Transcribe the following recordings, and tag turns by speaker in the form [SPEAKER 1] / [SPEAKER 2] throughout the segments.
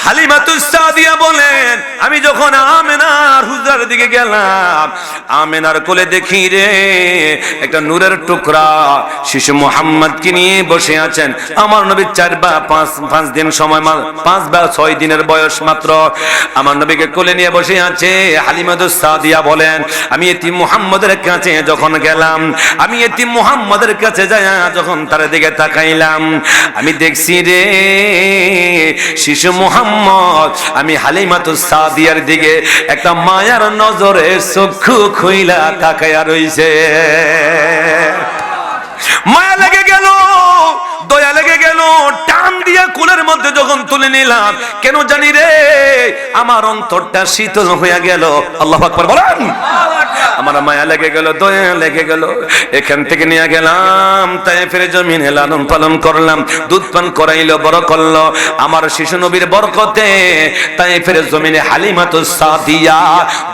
[SPEAKER 1] হালিমাতুস সাদিয়া বলেন, আমি যখন আমেনার হুজরার দিকে গেলাম, আমেনার কোলে দেখি রে একটা নূরের টুকরা শিশু মুহাম্মদকে নিয়ে বসে আছেন। আমার নবী 4 বা 5 দিন সময়, 5 বা 6 দিনের বয়স মাত্র, আমার নবীকে কোলে নিয়ে বসে আছে। হালিমাতুস সাদিয়া বলেন, আমি এতিম মুহাম্মদের কাছে যখন গেলাম, আমি এতিম মুহাম্মদের কাছে যাই যখন তার দিকে তাকাইলাম, আমি দেখছি রে শিশু মুহাম্মদ, আমি হালিমাতুস সাদিয়ার দিকে একটা মায়ার নজরে চক্ষু খুইলা তাকায়া রইছে। মায়া লেগে গেল, দয়া লেগে গেল, টান দিয়া কোলের মধ্যে যখন তুলে নিলাম, কেন জানি রে আমার অন্তরটা শীতল হয়ে গেল। আল্লাহু আকবার বলেন। আমার মায়া লেগে গেল, দয়া লেগে গেল। এখান থেকে নিয়ে গেলাম তায়েফের জমিনে, লালন পালন করলাম, দুধ পান করাইলো, বড় করলো আমার শিশু নবীর বরকতে। তায়েফের জমিনে হালিমাতুস সাদিয়া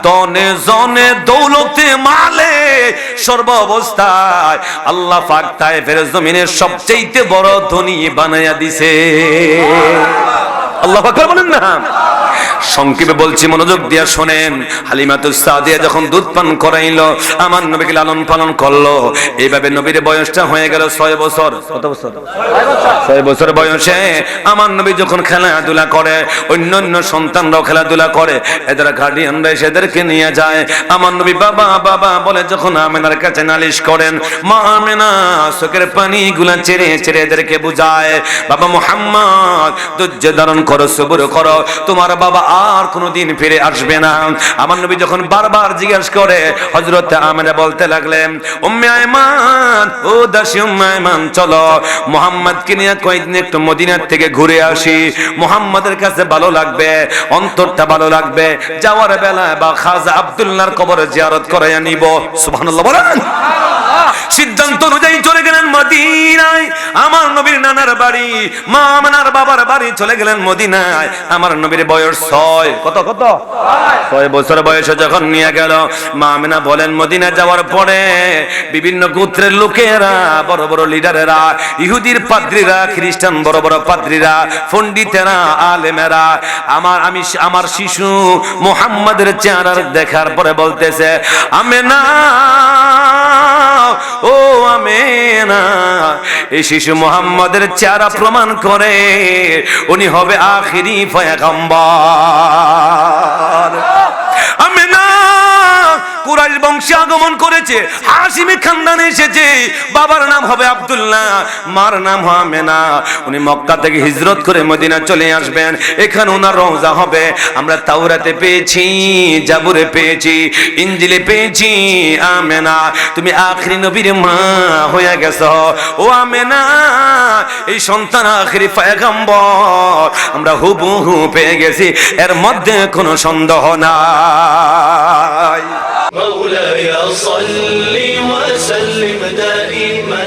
[SPEAKER 1] দনে জনে দৌলতে মালে সর্ব অবস্থায় আল্লাহ পাক তায়েফের জমিনে সবচেয়ে বড় ধনী বানায়া দিছে। আল্লাহু আকবার বলেন না। সংক্ষেপে বলছি, মনোযোগ দিয়া শোনেন। হালিমাতুস সাদিয়া যখন দুধ পান করাইলো, আমার নবীকে লালন পালন করলো, এইভাবে নবীর বয়সটা হয়ে গেল 6 বছর। কত বছর? 6 বছর বয়সে আমার নবী যখন খেলাধুলা করে, অন্যান্য সন্তানরাও খেলাধুলা করে, এদের গার্ডিয়ানরা এদেরকে নিয়ে যায়। আমার নবী বাবা বাবা বলে যখন আমেনার কাছে নালিশ করেন, মা আমেনা চোখের পানিগুলা ছেড়ে ছেড়ে এদেরকে বুঝায়, বাবা মুহাম্মদ ধৈর্য ধারণ করো, সবর করো, তোমার বাবা আর কোনদিন ফিরে আসবে না। আমার নবী যখন বারবার জিজ্ঞাসা করে, হযরত আমেনা বলতে লাগলেন, উম্মে আয়মান, ও দাসী উম্মে আয়মান, চলো মুহাম্মদকে নিয়ে কয়েকদিন একটু মদিনার থেকে ঘুরে আসি, মুহাম্মদের কাছে ভালো লাগবে, অন্তরটা ভালো লাগবে। যাওয়ার বেলায় বা খাজা আব্দুল্লাহর কবর জিয়ারত করাইয়া নিব। সুবহানাল্লাহ বলেন। সিদ্ধান্ত অনুযায়ী চলে গেলেন মদিনায়। আমার নবীর নানার বাড়ি, মা আমেনার বাবার বাড়ি চলে গেলেন মদিনায়। আমার নবীর বয়স 6, কত 6 বছর বয়সে যখন নিয়ে গেল, মা আমেনা বলেন, মদিনা যাওয়ার পরে বিভিন্ন গোত্রের লোকেরা, বড় বড় লিডারেরা, ইহুদির পাদ্রীরা, খ্রিস্টান বড় বড় পাদ্রীরা, পণ্ডিতেরা, আলেমেরা আমার শিশু মুহাম্মদের চেহারা দেখার পরে বলতেছে, আমেনা, ও আমেনা, এই শিশু মুহাম্মদের চেহারা প্রমাণ করে উনি হবে আখিরি পয়গম্বর। আমেনা কুরাইশ বংশে আগমন করেছে, হাশিমি খানদানে এসেছে, বাবার নাম হবে আব্দুল্লাহ, মার নাম হবে আমেনা। উনি মক্কা থেকে হিজরত করে মদিনা চলে আসবেন, এখানে ওনার রওজা হবে। আমরা তাওরাতে পেয়েছি, জাবুরে পেয়েছি, ইনজিলে পেয়েছি, আমেনা তুমি আখিরি নবীর মা হয়ে গেছো। ও আমেনা, এই সন্তান আখিরি পয়গম্বর আমরা হুবহু পেয়ে গেছি, এর মধ্যে কোনো সন্দেহ নাই।
[SPEAKER 2] مولاي صل وسلم دائما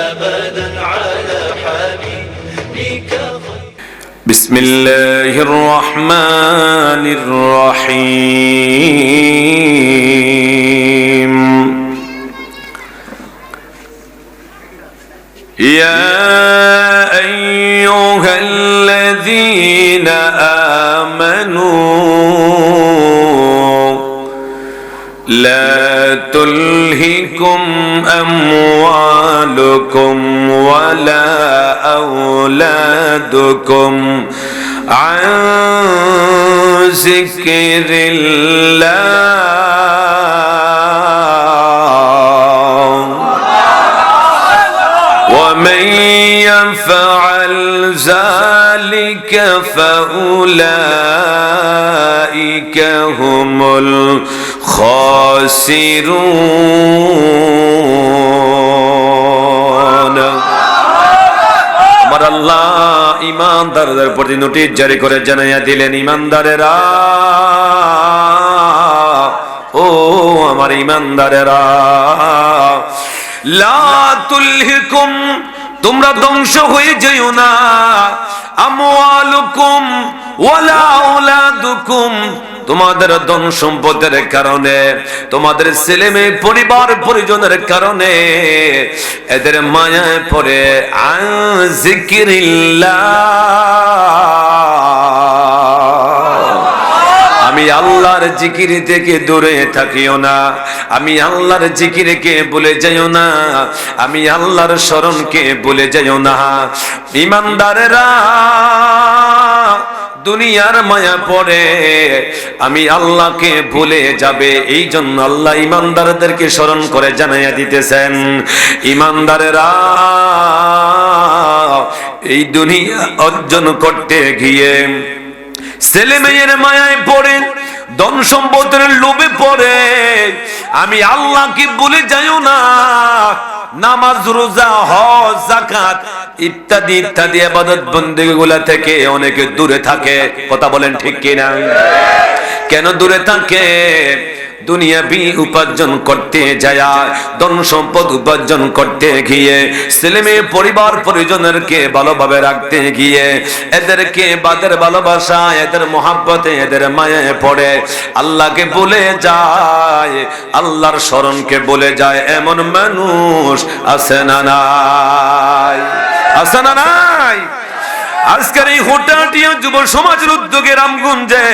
[SPEAKER 2] أبدا على حبيبك.
[SPEAKER 1] بسم الله الرحمن الرحيم. يا أيها الذين آمنوا لا تلهكم أموالكم ولا أولادكم عن ذكر الله ومن يفعل ذلك فأولئك هم الخاسرون. আমার আল্লাহ ইমানদারদের প্রতি নোটিশ জারি করে জানাইয়া দিলেন, ইমানদারেরা, ও আমার ইমানদারেরা, লা তুলহিকুম, তোমরা ধ্বংস হয়ে যেও না, আমওয়ালুকুম ওয়ালা আওলাদুকুম, তোমাদের ধন সম্পদের কারণে, তোমাদের ছেলে মেয়ে পরিবার পরিজনের কারণে এদের মায়ায় পড়ে আন যিকিরিল্লাহ, আল্লাহর জিকির থেকে দূরে থাকিও না, আমি আল্লাহর জিকিরকে ভুলে যাইও না, আমি আল্লাহর স্মরণকে ভুলে যাইও না। ঈমানদারেরা দুনিয়ার মায়া পড়ে আমি আল্লাহকে ভুলে যাবে, এই জন্য আল্লাহ ঈমানদারদেরকে স্মরণ করে জানাইয়া দিতেছেন, ঈমানদারেরা এই দুনিয়া অর্জন করতে গিয়ে ছেলে মেয়ের মায়ায় পড়ে, ধন সম্পদের লোভে পড়ে আমি আল্লাহকে ভুলে যাইও না। নামাজ, রোজা, হজ, যাকাত ইত্যাদি ইত্যাদি ইবাদত বন্দেগীগুলা থেকে অনেকে দূরে থাকে। কথা বলেন ঠিক কিনা? কেন দূরে থাকে? দুনিয়াবি উপার্জন করতে যায়, ধন সম্পদ উপার্জন করতে গিয়ে, ছেলে মেয়ে পরিবার পরিজনেরকে ভালোভাবে রাখতে গিয়ে, এদেরকে বাদের ভালোবাসা, এদের মহাব্বতে, এদের মায়ায় পড়ে আল্লাহকে ভুলে যায়, আল্লাহর স্মরণকে ভুলে যায়। এমন মানুষ আছে না নাই? আছে না নাই? আজকের এই হোটাটিয়া যুব সমাজের উদ্যোগে রামগঞ্জে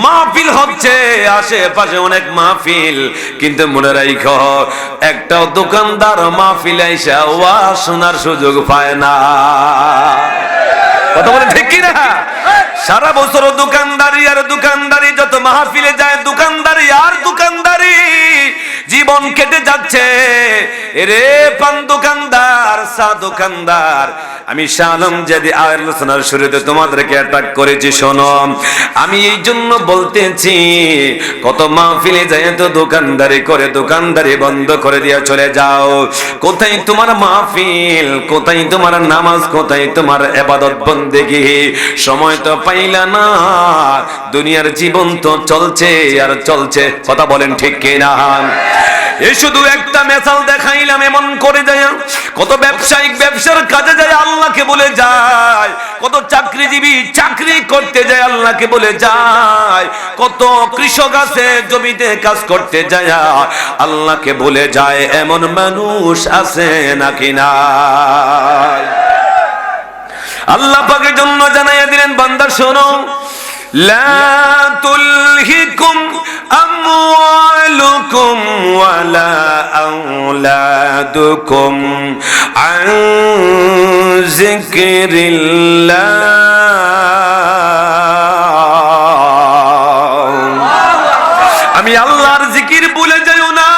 [SPEAKER 1] মাহফিল হচ্ছে, আশেপাশে অনেক মাহফিল, কিন্তু মনে রাখো একটাও দোকানদার মাহফিলে এসে ওয়াজ শোনার সুযোগ পায় না। কথা বলে ঠিক কিনা? সারা বছর দোকানদারি আর দোকানদারি, যত মাহফিলে যায় দোকানদারি আর দোকানদারি, জীবন কেটে যাচ্ছে। এরে পান দোকানদার, চা দোকানদার, আমি শাহ আলম যদি আলোচনার শুরুতে তোমাদেরকে অ্যাটাক করেছি, শোনো আমি এই জন্য বলতেছি, কত মাহফিলে যায় তো দোকানদারি করে, দোকানদারি বন্ধ করে দিয়ে চলে যাও। কোথায় তোমার মাহফিল? কোথায় তোমার নামাজ? কোথায় তোমার ইবাদত বন্দেগী? সময় তো পাইলা না, দুনিয়ার জীবন তো চলছে আর চলছে। কথা বলেন ঠিক কিনা? এই শুধু একটা মেসাল দেখাইলাম, এমন করে যায় কত ব্যবসায়িক ব্যবসার কাজে যায় আল্লাহকে বলে যায়, কত চাকরিজীবী চাকরি করতে যায় আল্লাহকে বলে যায়, কত কৃষক আছে জমিতে কাজ করতে যায় আল্লাহকে বলে যায়। এমন মানুষ আছে নাকি না? আল্লাহ পাকের জন্য জানাইয়া দিলেন, বান্দা শোনো, লা তুলহিকুম আমওয়ালুকুম ওয়ালা আওলাদুকুম আন যিকরিল্লাহ। আমি আল্লাহর জিকির ভুলে যাইও না,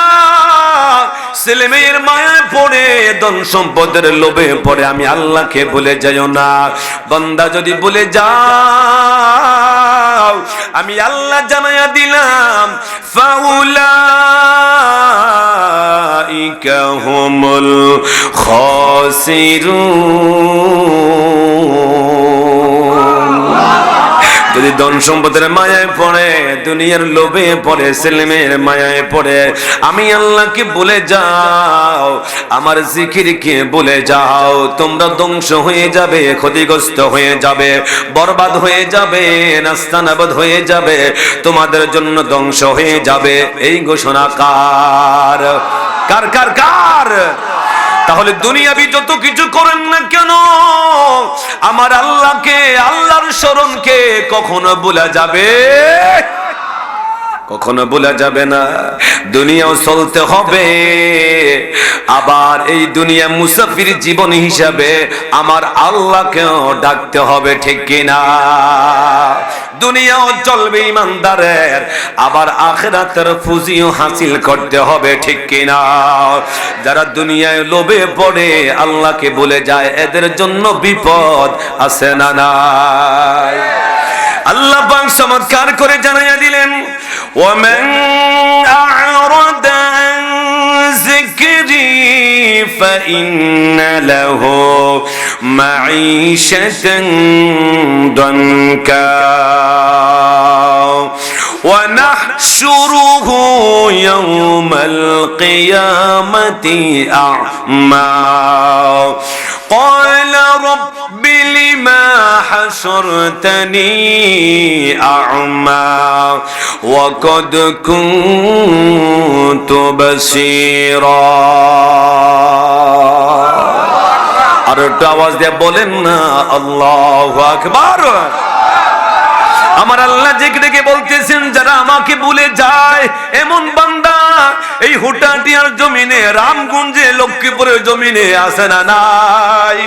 [SPEAKER 1] ছেলে মেয়ের মায়ায় পড়ে, ধন সম্পদের লোভে পড়ে আমি আল্লাহকে ভুলে যাইও না। বান্দা যদি ভুলে যাও, আমি আল্লাহ জানাইয়া দিলাম, ফাউলাইকা হুমুল খাসিরুন। যদি ধন সম্পদের মায়ায় পড়ে, দুনিয়ার লোভে পড়ে, ছেলে মেয়ের মায়ায় পড়ে আমি আল্লাহকে ভুলে যাও, আমার জিকিরকে ভুলে যাও, তোমরা ধ্বংস হয়ে যাবে, ক্ষতিগ্রস্ত হয়ে যাবে, বরবাদ হয়ে যাবে, নাস্তানাবাদ হয়ে যাবে, তোমাদের জন্য ধ্বংস হয়ে যাবে। এই ঘোষণা কার? কার কার কার? তাহলে দুনিয়াবি যত কিছু করেন না কেন, আমার আল্লাহকে, আল্লাহর স্মরণকে কখনো ভুলা যাবে? কখনো ভুলা যাবে না। দুনিয়াও চলতে হবে, আবার এই দুনিয়া মুসাফির জীবন হিসাবে আমার আল্লাহকেও ডাকতে হবে, ঠিক কিনা? দুনিয়াও চলবে ইমানদারের, আবার আখিরাতের ফুজিও হাসিল করতে হবে, ঠিক কিনা? যারা দুনিয়ায় লোভে পড়ে আল্লাহকে ভুলে যায়, এদের জন্য বিপদ আছে না নাই? আল্লাহ পাক চমৎকার করে জানাইয়া দিলেন, ওয়ামান আ'রাদা আন যিকরি ফাইন্না লাহু মাঈশাতান দানকা ওয়া নাহশুরুহু ইয়াওমাল কিয়ামাতি আ'মা قال رب لما حشرتني أعمى وقد كنت بصيرا। আর একটু আওয়াজ দিয়ে বলেন না আল্লাহু আকবার। আমার আল্লাহ জিকিরকে বলতেছেন যারা আমাকে ভুলে যায় এমন বান্দা এই হুটাটিয়ার জমিনে, রামগঞ্জে, লক্ষ্মীপুরের জমিনে আছে না নাই?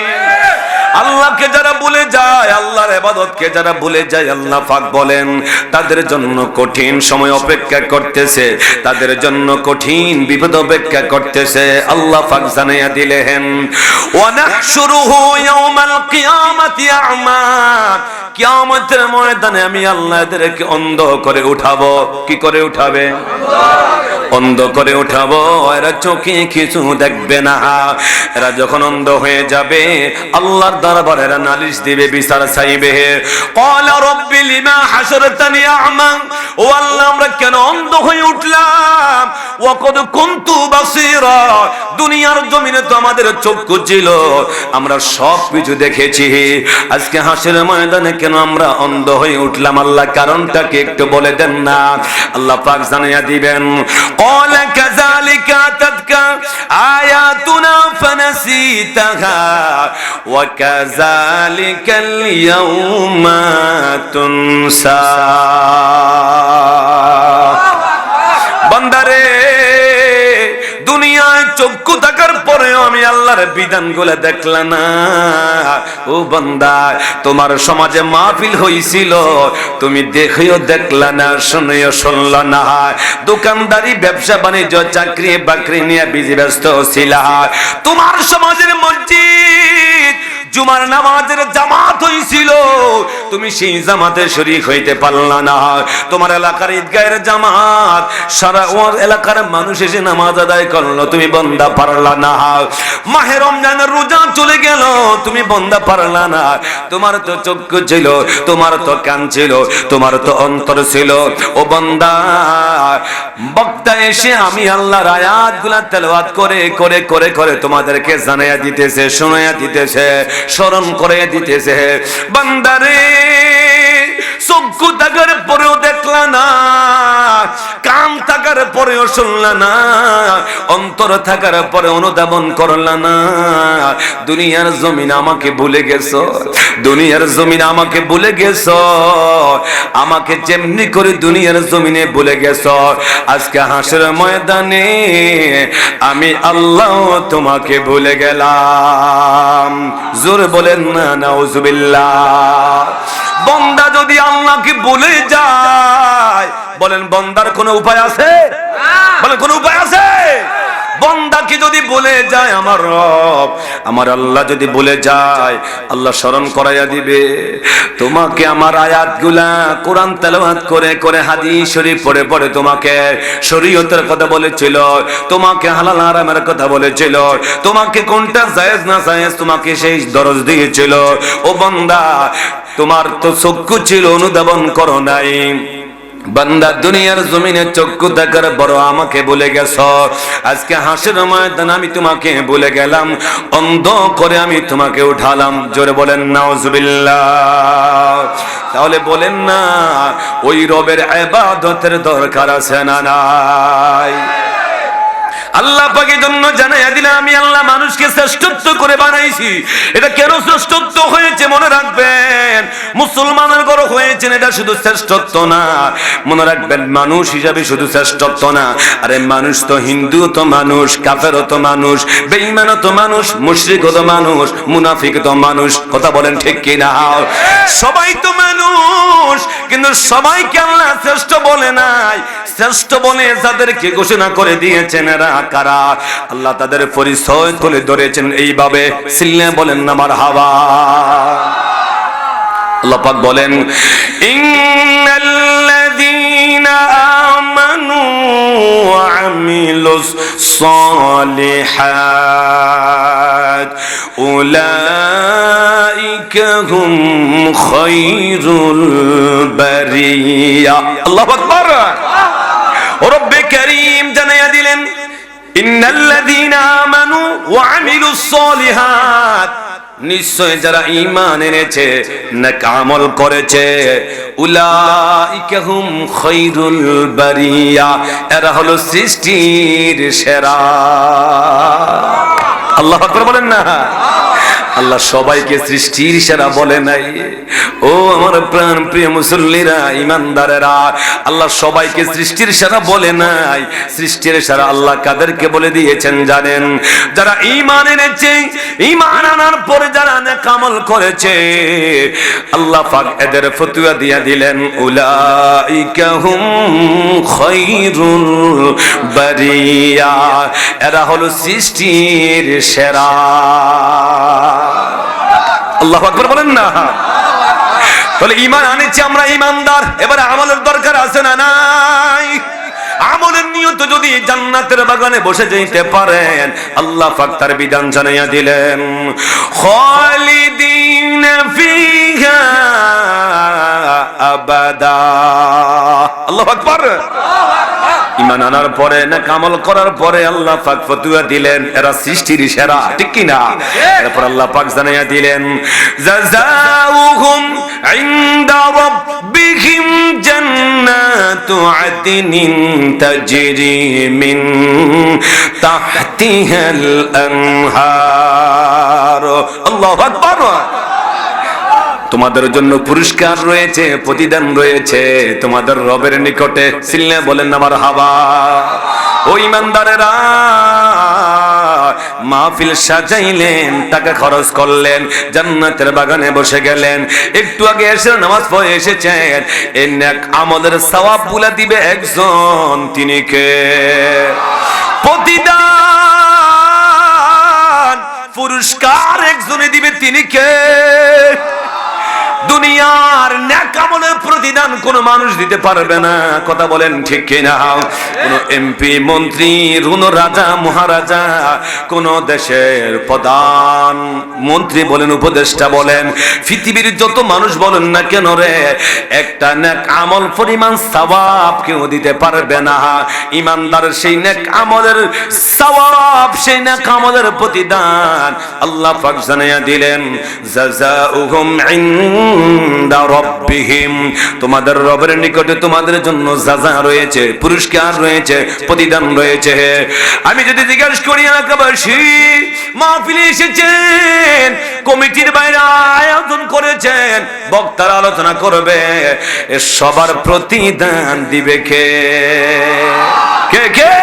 [SPEAKER 1] আল্লাহকে যারা ভুলে যায়, আল্লাহর ইবাদতকে যারা ভুলে যায়, আল্লাহ পাক বলেন তাদের জন্য কঠিন সময় অপেক্ষা করতেছে, তাদের জন্য কঠিন বিপদ অপেক্ষা করতেছে। আল্লাহ পাক জানাইয়া দিলেন ওয়া নাহশুরুহু ইয়াওমাল কিয়ামাতি আ'মা, কিয়ামতের ময়দানে আমি আল্লাহ এদেরকে অন্ধ করে উঠাবো। কি করে উঠাবে? অন্ধ করে উঠাবো। এরা চোখে কিছু দেখবে না। এরা যখন অন্ধ হয়ে যাবে আল্লাহর দরবারে এরা নালিশ দিবে, বিচার চাইবে। ক্বালা রাব্বি লিমা হাশারতানি আ'মা, ও আল্লাহ আমরা কেন অন্ধ হয়ে উঠলাম? ওয়া ক্বাদ কুনতু বাসীরা, দুনিয়ার জমিনে তো আমাদের চক্ষু ছিল, আমরা সব কিছু দেখেছি, আজকে হাসরের ময়দানে কেন আমরা অন্ধ হয়ে উঠলাম? আল্লাহ কারণটাকে একটু বলে দেন না। আল্লাহ পাক জানিয়ে দিবেন قال كذلك أتتك آياتنا فنسيتها وكذلك اليوم تنسى। বান্দারে দুনিয়ায় চক্ষু থাকার পরেও আমি আল্লাহর বিধানগুলো দেখলাম না। ও বান্দা, তোমার সমাজে মাহফিল হইছিল, তুমি দেখিও দেখলা না, শুনিও শুনলা না। দোকানদারি, ব্যবসা বাণিজ্য, চাকরি বাকরি নিয়ে বিজি ব্যস্ত ছিলা। তোমার সমাজের মসজিদ জুমার নামাজের জামাত হইছিল, তুমি সেই জামাতে শরীক হইতে পারলা না। তোমার এলাকার ঈদগাহের জামাত, সারা ওর এলাকার মানুষ এসে নামাজ আদায় করলো, তুমি বন্দা পারলা না। মাহে রমজানের রোজা চলে গেল, তুমি বন্দা পারলা না। তোমার তো চক্ষু ছিল, তোমার তো কান ছিল, তোমার তো অন্তর ছিল। ও বান্দা, বক্তা এসে আমি আল্লাহর আয়াতগুলা তেলাওয়াত করে করে করে করে তোমাদেরকে জানাইয়া দিতেছে, শোনাইয়া দিতেছে, স্মরণ করে দিতেছে। বান্দারে চক্ষু থাকার পরেও দেখলা না, কান থাকার পরেও শুনলা না, অন্তর থাকার পরে অনুধাবন করলা না। দুনিয়ার জমিন আমাকে ভুলে গেছো, দুনিয়ার জমিন আমাকে ভুলে গেছো, আমাকে যেমনি করে দুনিয়ার জমিনে ভুলে গেছো, আজকে হাসরের ময়দানে আমি আল্লাহ তোমাকে ভুলে গেলাম। জোরে বলেন না নাউজুবিল্লাহ। বান্দা যদি আল্লাহকে ভুলে যায়, বলেন বান্দার কোনো উপায় আছে? বলেন কোনো উপায় আছে? বান্দাকে যদি ভুলে যায় আমার রব, আমার আল্লাহ যদি ভুলে যায়, আল্লাহ স্মরণ করাইয়া দিবে। তোমাকে আমার আয়াতগুলা কোরআন তেলাওয়াত করে করে, হাদিস শরীফ পড়ে পড়ে তোমাকে শরীয়তের কথা বলেছিল, তোমাকে হালাল হারামের কথা বলেছিল, তোমাকে কোনটা জায়েজ না জায়েজ তোমাকে সেই দরজ দিয়েছিল। ও বান্দা, তোমার তো চক্ষু ছিল, অনুধাবন করো নাই। বান্দা দুনিয়ার জমিনে চক্ষু থাকার বড় আমাকে ভুলে গেছ, আজকে হাসির ময়দান আমি তোমাকে ভুলে গেলাম, অন্ধ করে আমি তোমাকে উঠালাম। জোরে বলেন নাউজুবিল্লাহ। তাহলে বলেন না, ওই রবের ইবাদতের দরকার আছে না নাই? আল্লাহ পাকের জন্য জানাইয়া দিলে আমি আল্লাহ মানুষকে শ্রেষ্ঠত্ব করে বানাইছি। এটা কেন শ্রেষ্ঠত্ব হয়েছে মনে রাখবেন, মুসলমানের ঘর হয়েছেন এটা শুধু শ্রেষ্ঠত্ব না, মনে রাখবেন মানুষ হিসাবে শুধু শ্রেষ্ঠত্ব না। আরে মানুষ তো হিন্দু তো মানুষ, কাফেরও তো মানুষ, বেঈমানও তো মানুষ, মুশরিকও তো মানুষ, মুনাফিক তো মানুষ। কথা বলেন ঠিক কি না? সবাই তো মানুষ, কিন্তু সবাইকে আল্লাহ শ্রেষ্ঠ বলে নাই। শ্রেষ্ঠ বলে যাদেরকে ঘোষণা করে দিয়েছেন এরা কারা? আল্লাহ তাদের পরিচয় তুলে ধরেছেন এইভাবে, সিল্লে বলেন না মারহাবা। আল্লাহ পাক বলেন ইন্নাল্লাযীনা আমানু ওয়া আমিলুস সালিহাত উলাইকা হুম খায়রুল বারিয়া। আল্লাহু আকবার। রব্বে কারীম জানাইয়া দিলেন ইন্নাল্লাযীনা আমানু ওয়া আমিলুস সালিহাত, নিশ্চয় যারা ঈমান এনেছে, নেক আমল করেছে, উলাইকা হুম খায়রুল বারিয়া, এরা হলো সৃষ্টির সেরা। আল্লাহু আকবার বলেন না। আল্লাহ সবাইকে সৃষ্টির সেরা বলে নাই। ও আমার প্রাণ প্রিয় মুসল্লিরা, ইমানদারেরা, আল্লাহ সবাইকে সৃষ্টির সেরা বলে নাই। সৃষ্টির সেরা আল্লাহ কাদেরকে বলে দিয়েছেন জানেন? যারা ঈমান এনেছে, ঈমান আনার পরে যারা নেক আমল করেছে, আল্লাহ পাক এদের ফতোয়া দিয়ে দিলেন, উলাইকা হুম খায়রুল বারিয়া, এরা হলো সৃষ্টির সেরা। আল্লাহু আকবার বলেন না। তাহলে ঈমান আনেছি আমরা, ঈমানদার। এবারে আমলের দরকার আছে না নাই? আমলের নিয়ত যদি জান্নাতের বাগানে বসে যেতে পারেন, আল্লাহ পাক তার বিধান জানাইয়া দিলেন, খালিদিন ফিহা আবাদা। আল্লাহু আকবার। ঈমান আনার পরে না আমল করার পরে আল্লাহ পাক ফতোয়া দিলেন এরা সৃষ্টির সেরা, ঠিক কি না? এরপর আল্লাহ পাক জানাইয়া দিলেন, জাযাউহুম ইনদা রাব্বিহিম জান্নাতু আদনিন তাজরি মিন তাহতিহাল আনহার। আল্লাহু আকবার। তোমাদের জন্য পুরস্কার রয়েছে, প্রতিদান রয়েছে তোমাদের রবের নিকটে। সিল্লে বলেন না মারহাবা। ও ঈমানদারেরা, মাহফিল সাজাইলেন, টাকা খরচ করলেন, জান্নাতের বাগানে বসে গেলেন, একটু আগে এসে নামাজ পড়ে এসেছেন, এই নেক আমলের সওয়াব বুলা দিবে একজন, তিনি কে? প্রতিদান পুরস্কার একজনে দিবে, তিনি কে? দুনিয়ার নেক আমলের প্রতিদান কোন মানুষ দিতে পারবে না, কথা বলেন ঠিক কিনা? কোন এমপি, মন্ত্রী, কোন রাজা মহারাজা, কোন দেশের প্রধান মন্ত্রী বলেন, উপদেষ্টা বলেন, পৃথিবীর যত মানুষ বলেন না কেন রে, একটা নেক আমল পরিমাণ সওয়াব কেউ দিতে পারবে না। ঈমানদার সেই নেক আমলের সওয়াব, সেই নেক আমলের প্রতিদান আল্লাহ পাক জানাইয়া দিলেন, জাযাউহুম ইনদা রাব্বিহিম, তোমাদের রবের নিকটে তোমাদের জন্য জাযা রয়েছে, পুরস্কার রয়েছে, প্রতিদান রয়েছে। আমি যদি জিজ্ঞাসা করি এলাকাবাসী, মাহফিলে এসেছেন, কমিটির বাইরে আয়োজন করেছেন, বক্তারা আলোচনা করবে, এ সবার প্রতিদান দিবে কে? কে কে?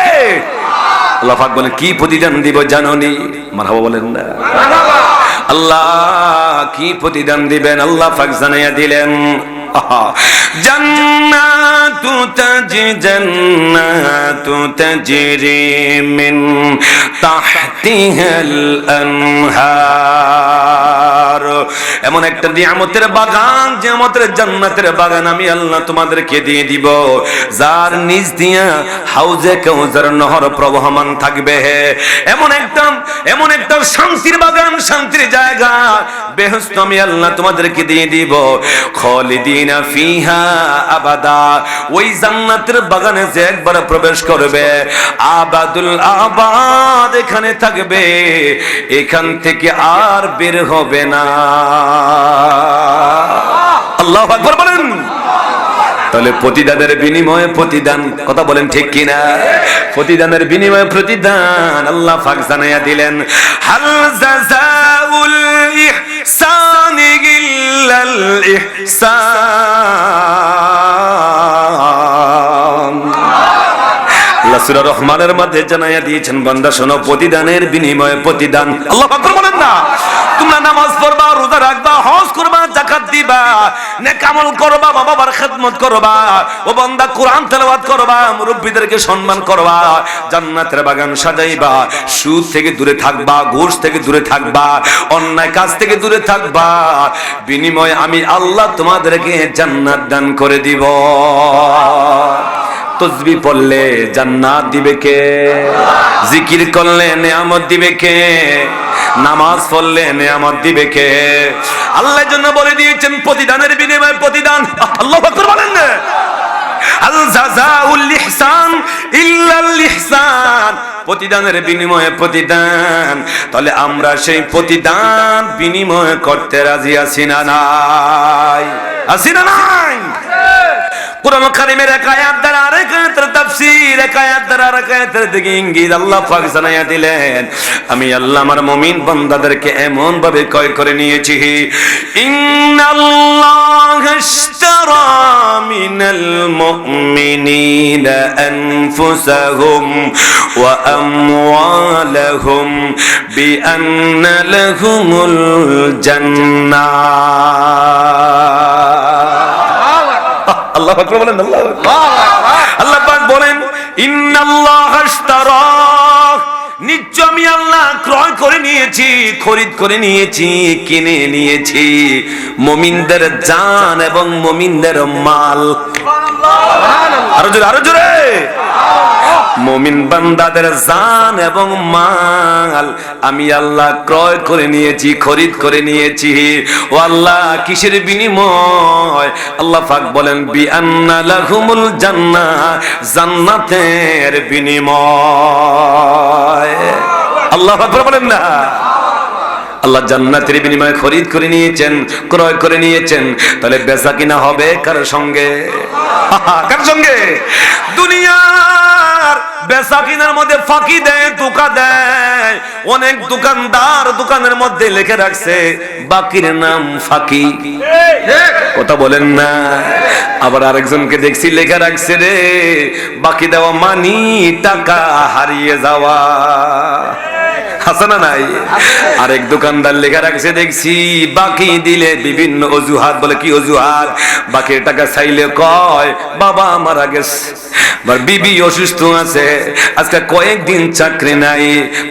[SPEAKER 1] আল্লাহ পাক বলেন, কি প্রতিদান দিব জানোনি? মারহাবা বলেন না। আল্লাহ কি প্রতিদান দিবেন? আল্লাহ পাক জানাইয়া দিলেন, জান্নাতু তাজরি মিন তাহতিহাল আনহার। এমন একটা নিয়ামতের বাগান, নিয়ামতের জান্নাতের বাগান আমি আল্লাহ তোমাদেরকে দিয়ে দিব, যার নিচ দিয়া হাউজে কাউসার নহর প্রবহমান থাকবে। এমন একটা শান্তির বাগান, শান্তির জায়গা, বেহেশত আমি আল্লাহ তোমাদেরকে দিয়ে দিব। খালিদিনা ফিহা আবাদা, ওই জান্নাতের বাগানে যে একবার প্রবেশ করবে, আবাদুল আবাদ, এখানে থাকবে, এখান থেকে আর বের হবে না। আল্লাহু আকবার বলেন। তাহলে প্রতিদানের বিনিময়ে প্রতিদান, কথা বলেন ঠিক কিনা? প্রতিদানের বিনিময়ে প্রতিদান আল্লাহ পাক জানাইয়া দিলেন, হাল জাযাউল ইহসানি ইল্লাল ইহসান। আল্লাহ সূরা রহমানের মধ্যে জানাইয়া দিয়েছেন, বান্দা শোনো, প্রতিদানের বিনিময়ে প্রতিদান। আল্লাহু আকবার বলেন না। তোমরা নামাজ পড়বা, রোজা রাখবা, হজ করবা, যাকাত দিবা, নেক আমল করবা, মা বাবার খেদমত করবা, ও বান্দা কোরআন তেলাওয়াত করবা, মুরব্বিদেরকে সম্মান করবা, জান্নাতের বাগান সাজাইবা, সুদ থেকে দূরে থাকবা, ঘুষ থেকে দূরে থাকবা, অন্যায় কাজ থেকে দূরে থাকবা, বিনিময়ে আমি আল্লাহ তোমাদেরকে জান্নাত দান করে দিব। তসবিহ পড়লে জান্নাত দিবে কে? জিকির করলে নিয়ামত দিবে কে? নামাজ পড়লে নিয়ামত দিবে কে? আল্লাহর জন্য বলে দিয়েছেন, প্রতিদানের বিনিময়ে প্রতিদান। আল্লাহু আকবার বলেন না। আল জাযাউল ইহসান ইল্লাল ইহসান, প্রতিদানের বিনিময়ে প্রতিদান। তাহলে আমরা সেই প্রতিদান বিনিময় করতে রাজি আছি না নাই? আছি না নাই? কোরআন কারীমের এক আয়াত দ্বারা আরেক আয়াতের তাফসীর, এক আয়াত দ্বারা আরেক আয়াতের দিকে ইঙ্গিত আল্লাহ পাক জানাইয়া দিলেন, আমি আল্লাহ আমার মুমিন বান্দাদেরকে এমন ভাবে ক্রয় করে নিয়েছি, ইন্নাল্লাহা ইশতারা মিনাল মুমিনিনা আনফুসাহুম ওয়া আমওয়ালাহুম বিআন্না লাহুমুল জান্নাহ। আল্লাহু আকবার বলেন, আল্লাহু আকবার। আল্লাহ পাক বলেন, ইন্নাল্লাহা ইশতারা, নিশ্চয় আমি আল্লাহ ক্রয় করে নিয়েছি, খরিদ করে নিয়েছি, কিনে নিয়েছি মুমিনদের জান এবং মুমিনদের মাল। আরো জোরে, আরো জোরে। মুমিন বান্দাদের জান এবং মাল আমি আল্লাহ ক্রয় করে নিয়েছি, খরিদ করে নিয়েছি। ও আল্লাহ, কিসের বিনিময়? আল্লাহ পাক বলেন, বিআন্না লাহুমুল জান্নাহ, জান্নাতের বিনিময়। আল্লাহ আকবার বলেন না। আল্লাহ জান্নাতের বিনিময়ে খরিদ করে নিয়েছেন, ক্রয় করে নিয়েছেন। তাহলে বেচা কিনা হবে কার সঙ্গে? কার সঙ্গে? দুনিয়ার বেচা কিনার মধ্যে ফাঁকি দেয়, ধোঁকা দেয়। অনেক দোকানদার দোকানের মধ্যে লিখে রাখছে বাকির নাম ফাঁকি, কথা বলেন না। আবার আরেকজনকে দেখছি লেখা রাখছে রে বাকি দেওয়া মানি টাকা হারিয়ে যাওয়া, আছে না নাই? আরেক দোকানদার লেখা রাখছে দেখছি বাকি দিলে বিভিন্ন অজুহাত, বলে কি অজুহাত? বাকির টাকা চাইলে কয় বাবা মারা গেছে, বিবি অসুস্থ আছে, আজকে কয়েকদিন চাকরি নাই,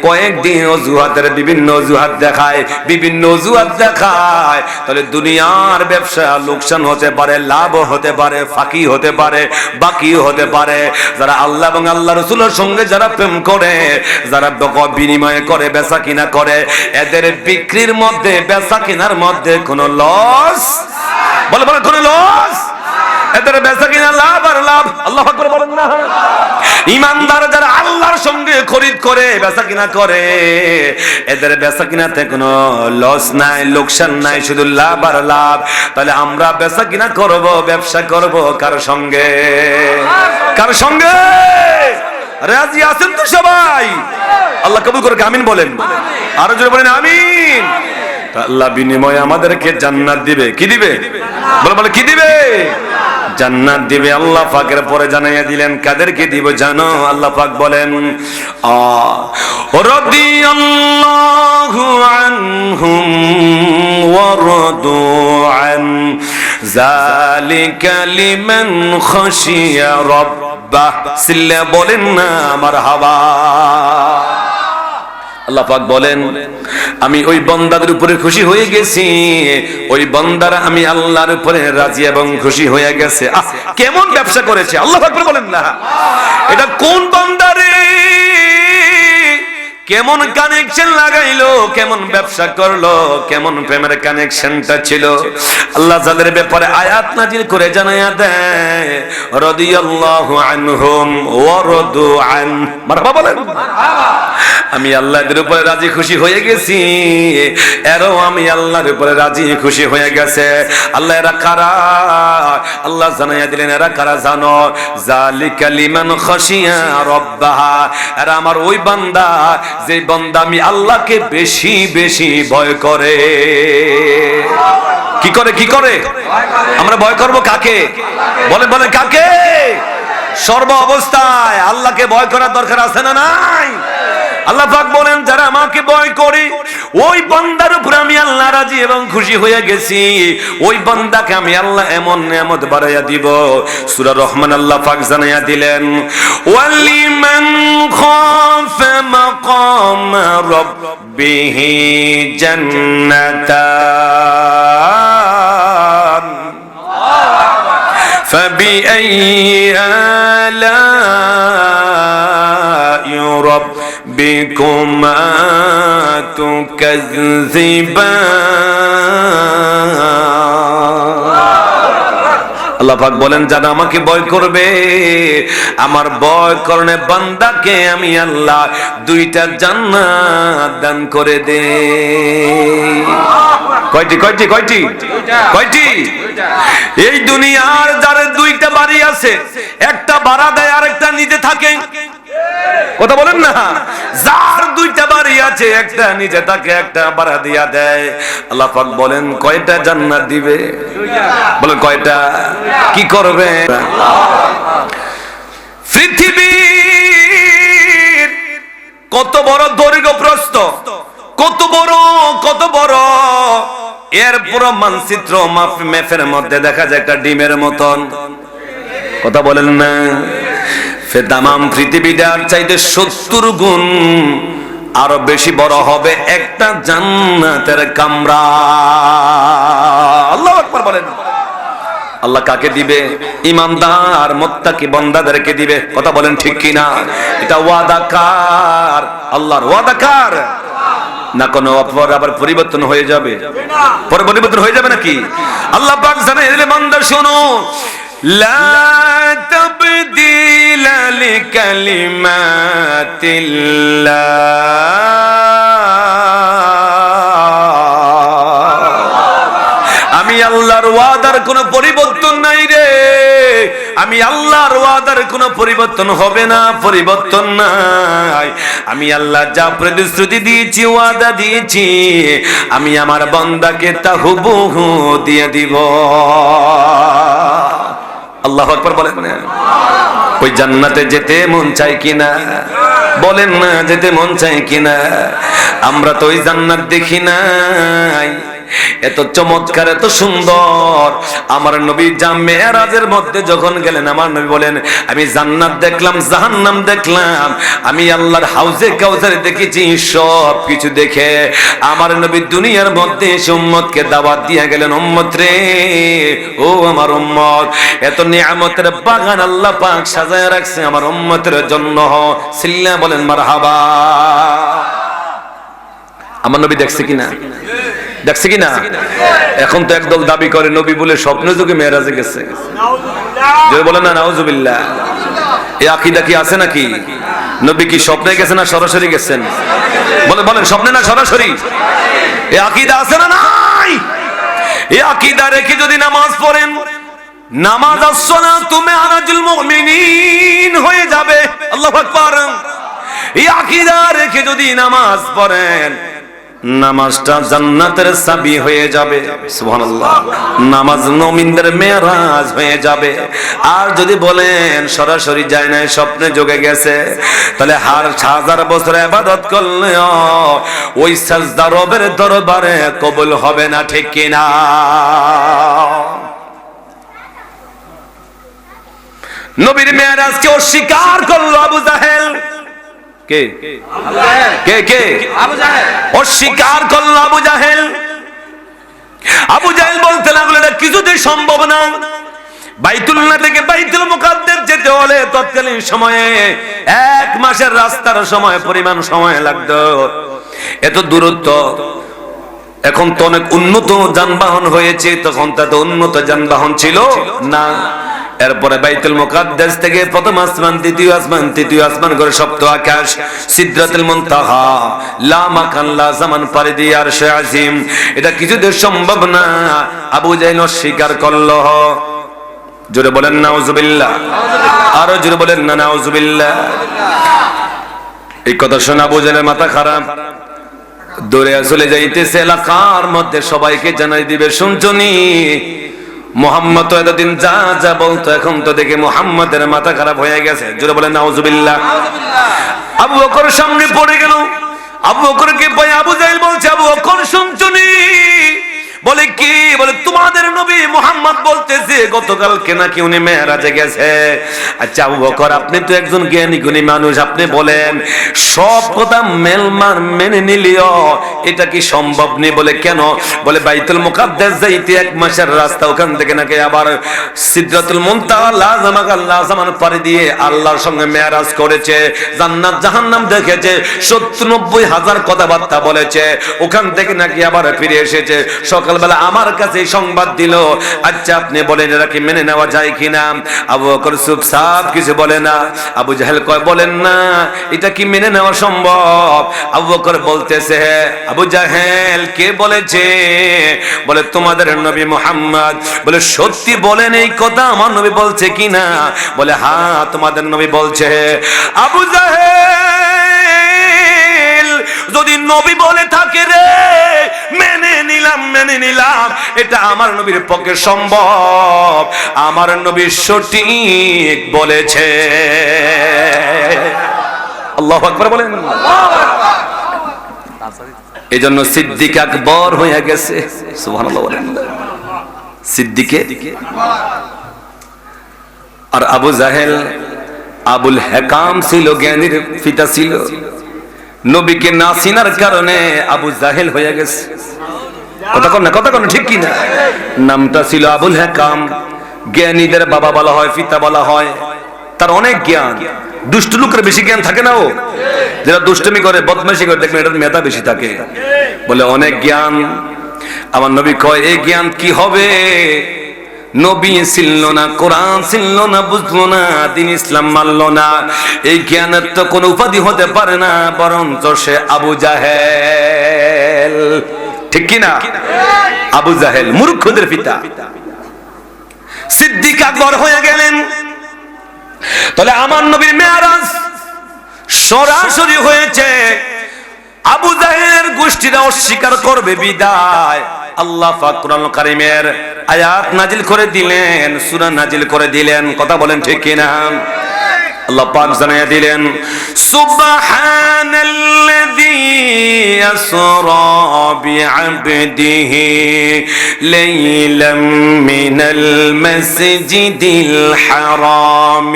[SPEAKER 1] কয়েকদিন অজুহাতের বিভিন্ন অজুহাত দেখায়, বিভিন্ন অজুহাত দেখায়। তাহলে দুনিয়ার ব্যবসা লোকসান হতে পারে, লাভ হতে পারে, ফাঁকি হতে পারে, বাকি হতে পারে। যারা আল্লাহ এবং আল্লাহ রাসূলের সঙ্গে যারা প্রেম করে, যারা বিনিময় করে, বেচা কিনা করে, এদের বিক্রির মধ্যে বেচা কিনার মধ্যে কোনো লস, বলে বলে কোনো লস, এদের বেচা কিনা লাভ আর লাভ। আল্লাহু আকবার বলেন না। ঈমানদার যারা আল্লাহর সঙ্গে খরিদ করে, বেচা কিনা করে, এদের বেচা কিনাতে কোনো লস নাই, লোকসান নাই, শুধু লাভ আর লাভ। তাহলে আমরা বেচা কিনা করব, ব্যবসা করব কার সঙ্গে? কার সঙ্গে? রাজি আছেন তো সবাই? আল্লাহ কবুল করুক, আমিন বলেন। আরো জোরে বলেন আমিন। আল্লাহ বিনিময়ে আমাদেরকে জান্নাত দিবে। কি দিবে? বলে বলে কি দিবে? জান্নাত দিবে। আল্লাহ পাকের পরে জানাইয়া দিলেন কাদেরকে দিব জানো? আল্লাহ পাক বলেন, রাদিয়াল্লাহু আনহুম ওয়া রাদু আন যালিকা লিমান খাশিয়া রাব্বাহ। সিল্লা বলেন না মারহাবা। আল্লাহ পাক বলেন, আমি ওই বান্দাদের উপরে খুশি হয়ে গেছি, ওই বান্দারা আমি আল্লাহর উপরে রাজি এবং খুশি হয়ে গেছে। কেমন ব্যবসা করেছে? আল্লাহ পাক বলেন না, এটা কোন বান্দারে কেমন কানেকশন লাগাইলো, কেমন ব্যবসা করলো, কেমন প্রেমের কানেকশনটা ছিল। আল্লাহ যাদের ব্যাপারে আয়াত নাজিল করে জানায়া দেয়, রাদিয়াল্লাহু আনহুম ওয়া রাদু আন। মারহাবা বলেন। আমি আল্লাহর উপরে রাজি খুশি হয়ে গেছি, এরও আমি আল্লাহর উপরে রাজি খুশি হয়ে গেছে। আল্লাহ এরা কারা? আল্লাহ জানাইয়া দিলেন এরা কারা জানো? যালিকা লিমান খাশিয়া রাব্বাহা। এরা আমার ওই বান্দা, যে বান্দা আমি আল্লাহকে বেশি বেশি ভয় করে। কি করে? কি করে? আমরা ভয় করব কাকে? বলে বলে কাকে? সর্ব অবস্থায় আল্লাহকে ভয় করার দরকার আছে না নাই? আল্লাহ পাক বলেন, যারা আমাকে ভয় করে ওই বান্দার উপরে আমি আল্লাহ রাজি এবং খুশি হয়ে গেছি। ওই বান্দাকে আমি আল্লাহ এমন নিয়ামত বাড়াইয়া দিব। সূরা রহমান আল্লাহ পাক জানাইয়া দিলেন, ওয়ালিমান খাফা মাকাম রাব্বিহি জান্নাতান فبأي آلاء ربكما تكذبان। আল্লাহ পাক বলেন, যারা আমাকে ভয় করবে, আমার ভয় করনে বান্দাকে আমি আল্লাহ দুইটা জান্নাত দান করে দে। কয়টি? কয়টি? কয়টি? কয়টি? এই দুনিয়ার যার দুইটা বাড়ি আছে, আছে, একটা ভাড়া দেয় আর একটা নিজে থাকে। কথা বলেন না? যার দুইটা বাড়ি আছে, একটা নিজে থাকে, একটা ভাড়া দিয়া দেয়। আল্লাহ পাক বলেন কয়টা জান্নাত দিবে? বলেন কয়টা? কি করবে? পৃথিবীর কত বড় দৈর্ঘ্য প্রস্থ, কত বড় এর পুরো মানচিত্র ম্যাপের মধ্যে দেখা যায় একটা ডিমের মতন। কথা বলেন না? তামাম পৃথিবীটার চাইতে 70 গুণ আরো বেশি বড় হবে একটা জান্নাতের কামরা। আল্লাহু আকবার বলেন। আল্লাহ কাকে দিবে? ইমানদার মুত্তাকি বান্দাদেরকে দিবে। কথা বলেন ঠিক কিনা? এটা ওয়াদা কার? আল্লাহর ওয়াদা কার? না কোনো অপর আবার পরিবর্তন হয়ে যাবে? পরে পরিবর্তন হয়ে যাবে নাকি? আল্লাহ পাক জানেন, বান্দা শোনো, লা তাবদীলা লিকালিমাতিল্লাহ। আমি আল্লাহর ওয়াদার কোনো পরিবর্তন নাই রে। আমি আল্লাহর ওয়াদার কোনো পরিবর্তন হবে না, পরিবর্তন নাই। আমি আল্লাহ যা প্রতিশ্রুতি দিয়েছি, ওয়াদা দিয়েছি, আমি আমার বান্দাকে তা হুবহু দিয়ে দিব। আল্লাহু আকবার বলেন না? ওই জান্নাতে যেতে মন চায় কিনা? বলেন না, যেতে মন চায় কিনা? আমরা তো ওই জান্নাত দেখি নাই। এত চমৎকার, এত সুন্দর। আমার নবী মেরাজের মধ্যে যখন গেলেন, আমার নবী বলেন আমি জান্নাত দেখলাম, জাহান্নাম দেখলাম, আমি আল্লাহর হাউজে কাউসার দেখেছি। সব কিছু দেখে আমার নবী দুনিয়ার মধ্যে এসে উম্মতকে দাওয়াত দিয়ে গেলেন, উম্মত রে, ও আমার উম্মত, এত নিয়ামতের বাগান আল্লাহ পাক সাজায় রাখছে আমার উম্মতের জন্য। সিল্লা বলেন মারহাবা। আমার নবী দেখছে কিনা? দেখছে কিনা? এখন তো একদল দাবি করে নবী বলে স্বপ্নে যুগে মেরাজে গেছে। যদি বলেন না নাউজুবিল্লাহ। এই আকীদা কি আছে নাকি? নবী কি স্বপ্নে গেছেন না সরাসরি গেছেন? বলেন স্বপ্নে না সরাসরি? এই আকীদা আছে না নাই? এই আকীদা রেখে যদি নামাজ পড়েন, নামাজ as-সালাতু মি'রাজুল মুমিনিন হয়ে যাবে। আল্লাহু আকবার। এই আকীদা রেখে যদি নামাজ পড়েন, নামাজটা জান্নাতের চাবি হয়ে যাবে। সুবহানাল্লাহ। নামাজ মুমিনদের মেরাজ হয়ে যাবে। আর যদি বলেন সরাসরি যায় না, স্বপ্নে যোগে গেছে, তাহলে হাজার বছর ইবাদত করলেও ওই সাজদা রবের দরবারে কবুল হবে না। ঠিক কিনা? নবীর মেরাজকে অস্বীকার করলো আবু জাহেল। কে কে কে? আবু জাহেল অস্বীকার করলো। আবু জাহেল বলতে লাগলো এটা কিছুতেই সম্ভব না। বাইতুল্লাহ থেকে বাইতুল মুকাদ্দাস যেতে হলে তৎকালীন সময়ে 1 মাসের রাস্তার পরিমাণ সময় লাগতো। এত দূরত্ব। এখন তো অনেক উন্নত যানবাহন হয়েছে, তখন তো উন্নত যানবাহন ছিল না। এরপরে বাইতুল মুকাদ্দাস থেকে প্রথম আসমান, দ্বিতীয় আসমান, তৃতীয় আসমান করে সপ্ত আকাশ, সিদরাতুল মুনতাহা, লা মাকান লা জামান পাড়ি দিয়ে আরশে আজিম। এটা কিছুতেই সম্ভব না। আবু জাহেল অস্বীকার করলো। জোরে বলেন নাউজুবিল্লাহ। আরো জোরে বলেন না নাউজুবিল্লাহ। এই কথা শুনে আবু জাহেলের মাথা খারাপ, দৌড়ে চলে যাইতেছে এলাকার মধ্যে, সবাইকে জানাই দিবে, শুনছনি মুহাম্মদ তো এতদিন যা যা বলতো, এখন তো দেখে মুহাম্মাদের মাথা খারাপ হয়ে গেছে। জোরে বলেন নাউজুবিল্লাহ। আবু বকর সামনে পড়ে গেল। আবু বকরকে পায় আবু জাহেল বলছে, আবু বকর শুনছনি? বলে কি? বলে তোমাদের নবী মুহাম্মদ বলতেছে গতকালকে নাকি উনি মেরাজে গেছে। আচ্ছা আবু বকর, আপনি তো একজন জ্ঞানী গুণী মানুষ, আপনি বলেন সব কথা মেনে নিলিও এটা কি সম্ভব নেই? বলে কেন? বলে বাইতুল মুকাদ্দাস যাইতে 1 মাসের রাস্তা, ওখান থেকে নাকি আবার সিদরাতুল মুনতাহা লা জামান পাড়ি দিয়ে আল্লাহর সঙ্গে মেরাজ করেছে, জান্নাত জাহান্নাম দেখেছে, 70-90 হাজার কথাবার্তা বলেছে, ওখান থেকে নাকি আবার ফিরে এসেছে। সকাল সকালবেলা আমার কাছে সংবাদ দিল, আচ্ছা আপনি বলেন এরা কি মেনে নেওয়া যায় কিনা? আবু বকর চুপচাপ কিছু বলে না। আবু জাহেল কয় বলেন না, এটা কি মেনে নেওয়া সম্ভব? আবু বকর বলতেছে, আবু জাহেল কে বলেছে? বলে তোমাদের নবী মুহাম্মদ। বলে সত্যি বলেন এই কথা আমার নবী বলছে কিনা? বলে হ্যাঁ তোমাদের নবী বলছে। আবু জাহেল যদি নবী বলে থাকে রে মেনে নিলাম, এটা আমার নবীর পক্ষে সম্ভব, আমার নবী সঠিক বলেছে। আল্লাহু আকবার বলেন। এই জন্য সিদ্দিক আকবর হয়ে গেছে, সুবহানাল্লাহ বলেন। সিদ্দিকে আর আবু জাহেল আবুল হেকাম ছিল, জ্ঞানীর পিতা ছিল। নবীকে না চিনার কারণে আবু জাহেল হয়ে গেছে। কথা কোন ঠিক কিনা? নামটা ছিল আবুল হেকাম, জ্ঞানীদের বাবা বলা হয়, পিতা বলা হয়। তার অনেক জ্ঞান, দুষ্ট লোকের বেশি জ্ঞান থাকে না, ও যারা দুষ্টমি করে বদমাশি করে দেখবেন এটার মেধা বেশি থাকে। বলে অনেক জ্ঞান। আমার নবী কয় এই জ্ঞান কি হবে? নবী ছিল না, কোরআন ছিল না, বুঝলো না, দিন ইসলাম মানলো না, এই জ্ঞানের তো কোনো উপাধি হতে পারে না, বরঞ্চ সে আবু জাহেল। ঠিক কিনা? আবু জাহেল মূর্খদের পিতা। সিদ্দিক আকবর হয়ে গেলেন। তাহলে আমার নবীর মেরাজ সরাসরি হয়েছে। আবু জাহেলের গোষ্ঠীরা অস্বীকার করবে বিদায় আল্লাহ পাক কুরআন কারীমের আয়াত নাজিল করে দিলেন, সূরা নাজিল করে দিলেন। কথা বলেন ঠিক কিনা? আল্লাহ পাক জানিয়ে দিলেন, সুবহানাল্লাযী আসরা বিআবদিহি লাইলাম মিনাল মাসজিদিল হারাম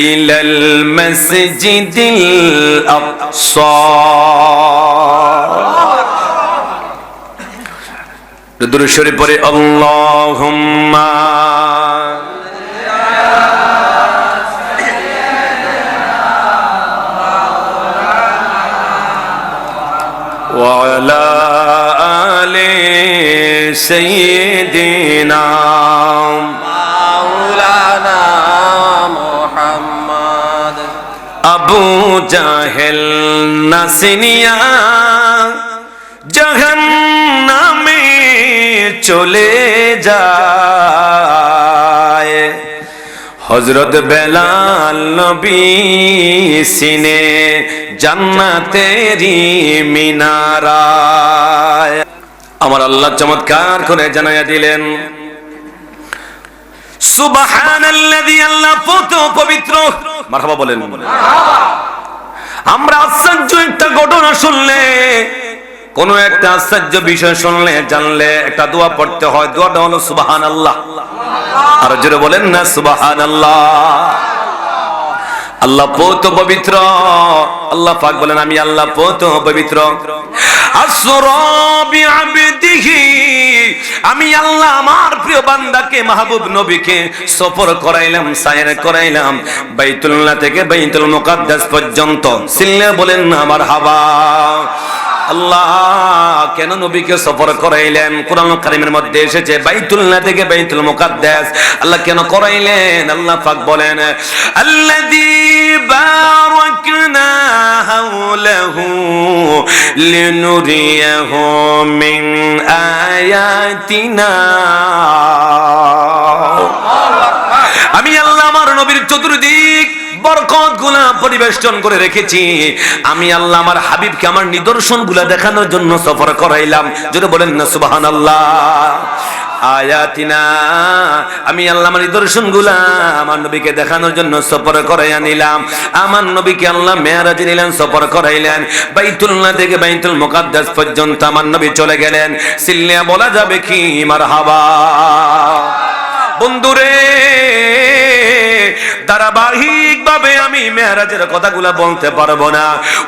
[SPEAKER 1] ইলাল মাসজিদিল আকসা। দুরূদ শরীফ পড়ে আল্লাহুম্মা وعلى آل سيدنا مولانا محمد। আবু জাহেল নাসিনিয়া জাহান্নামে চলে যায়, হযরত বেলাল নবী সিনে জান্নাতেরি মিনারায়। আমার আল্লাহ চমৎকার করে জানাইয়া দিলেন, সুবহানাল্লাযী, আল্লাহ পবিত্র। মারহাবা বলেন। আমরা আশ্চর্য একটা ঘটনা শুনলে, কোন একটা আশ্চর্য বিষয় শুনলে, জানলে একটা দোয়া পড়তে হয়। দোয়াটা হলো সুবহানাল্লাহ। আর জোরে বলেন না সুবহানাল্লাহ। আল্লাহ পবিত্র। আল্লাহ পাক বলেন আমি আল্লাহ পবিত্র। আসরা বিআবদিহি, আমি আল্লাহ আমার প্রিয় বান্দাকে মাহবুব নবীকে সফর করাইলাম, সাইর করাইলাম বাইতুল্লাহ থেকে বাইতুল মুকাদ্দাস পর্যন্ত। সিল্লে বলেন না মারহাবা। আল্লাহ কেন নবীকে সফর করাইলেন? কুরআন কারীমের মধ্যে এসেছে বাইতুল্লাহ থেকে বাইতুল মুকাদ্দাস আল্লাহ কেন করাইলেন? আল্লাহ পাক বলেন, আল্লাযী বারাকনা হাওলাহু লিনুরিয়াহু মিন আয়াতিনা। আমি আল্লাহ আমার নবীর চতুর্দিক বরকত গুলা পরিবেষ্টন করে রেখেছি। আমি আল্লাহ আমার হাবিবকে আমার নিদর্শন গুলা দেখানোর জন্য সফর করাইলাম। যদি বলেন না সুবহানাল্লাহ। আয়াতিনা, আমি আল্লাহ আমার নিদর্শন গুলা আমার নবীকে দেখানোর জন্য সফর করাইয়া নিলাম। আমার নবীকে আল্লাহ মেরাজে নিলেন, সফর করাইলেন। বাইতুল্লাহ থেকে বাইতুল মুকাদ্দাস পর্যন্ত আমার নবী চলে গেলেন। সিল্লিয়া বলা যাবে কি মারহাবা। বন্ধুরে ধারাবাহিক ভাবে ভাবে আমি মেরাজের কথাগুলা বলতে পারবো না,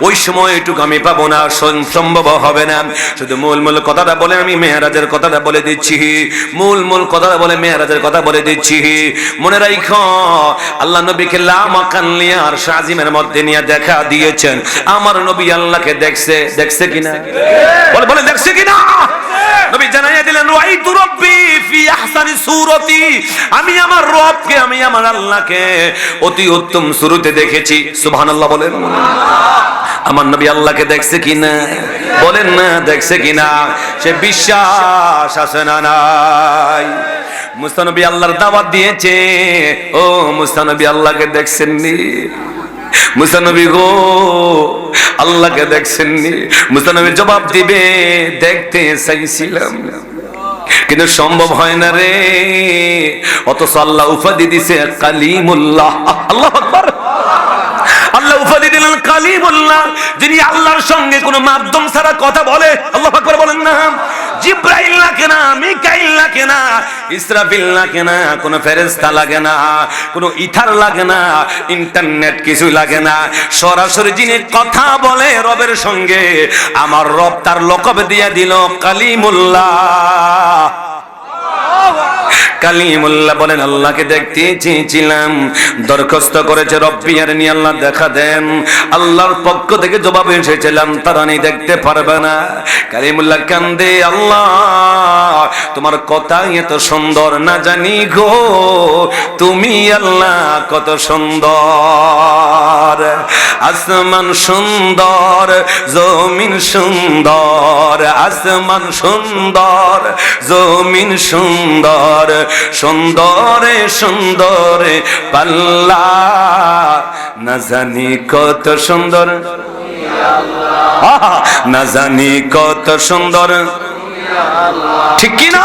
[SPEAKER 1] ওই সময়টুকু আমি পাবো না, সম্ভব হবে না। শুধু মূল কথাটা বলে আমি মেরাজের কথাটা বলে দিচ্ছি, মূল কথাটা বলে মেরাজের কথা বলে দিচ্ছি। মনে রাখো, আল্লাহ নবীকে লামাকানলিয়া আর শাজিমের মধ্যে নিয়ে দেখা দিয়েছেন। আমার নবী আল্লাহকে দেখছে কিনা? বলে দেখছে কিনা? নবী জানাইয়া দিলেন, রাআইতু রাব্বি ফি আহসানি সূরতি, আমি আমার রবকে, আমি আমার আল্লাহকে অতি উত্তম সূরতে দেখেছি। সুবহানাল্লাহ বলেন। আমার নবী আল্লাহকে দেখছে কিনা? বলেন না, দেখছে কিনা? সে বিশ্বাস আছে না নাই? মুসা নবী আল্লাহর দাওয়াত দিয়েছে, ও মুসা নবী আল্লাহকে দেখছেননি? মুসা নবী গো আল্লাহকে দেখছেননি? মুসা নবী জবাব দিবে, দেখতে চাইছিলাম কিন্তু সম্ভব হয় না রে। অথচ আল্লাহ উপাধি দিছে কালিমুল্লাহ। আল্লাহু আকবার। আল্লাহ উপাধি দিলেন কালিমুল্লাহ, যিনি আল্লাহর সঙ্গে কোনো মাধ্যম ছাড়া কথা বলে। আল্লাহু আকবার বলেন না। জিব্রাইল লাগে না, মিকাইল লাগে না, ইসরাফিল লাগে না, কোনো ফেরেশতা লাগে না, কোনো ইথার লাগে না, ইন্টারনেট কিছু লাগে না। সরাসরি যিনি কথা বলে রবের সঙ্গে, আমার রব তার লকব দিয়ে দিল কালিমুল্লাহ। কালিমুল্লাহ বলেন, আল্লাহকে দেখতে চেয়েছিলাম, দরখাস্ত করেছে রব্বি আর নি আল্লাহ দেখা দেন। আল্লাহর পক্ষ থেকে জবাব এসেছিলাম, তারা নেই দেখতে পারবে না। কালিমুল্লাহ কান্দে, আল্লাহ তোমার কথা এত সুন্দর, না জানি গো তুমি আল্লাহ কত সুন্দর। আসমান সুন্দর, জমিন সুন্দর, আসমান সুন্দর, জমিন সুন্দর, সুন্দরে সুন্দরে পাল্লা, না জানি কত সুন্দর, না জানি কত সুন্দর। ঠিক কিনা?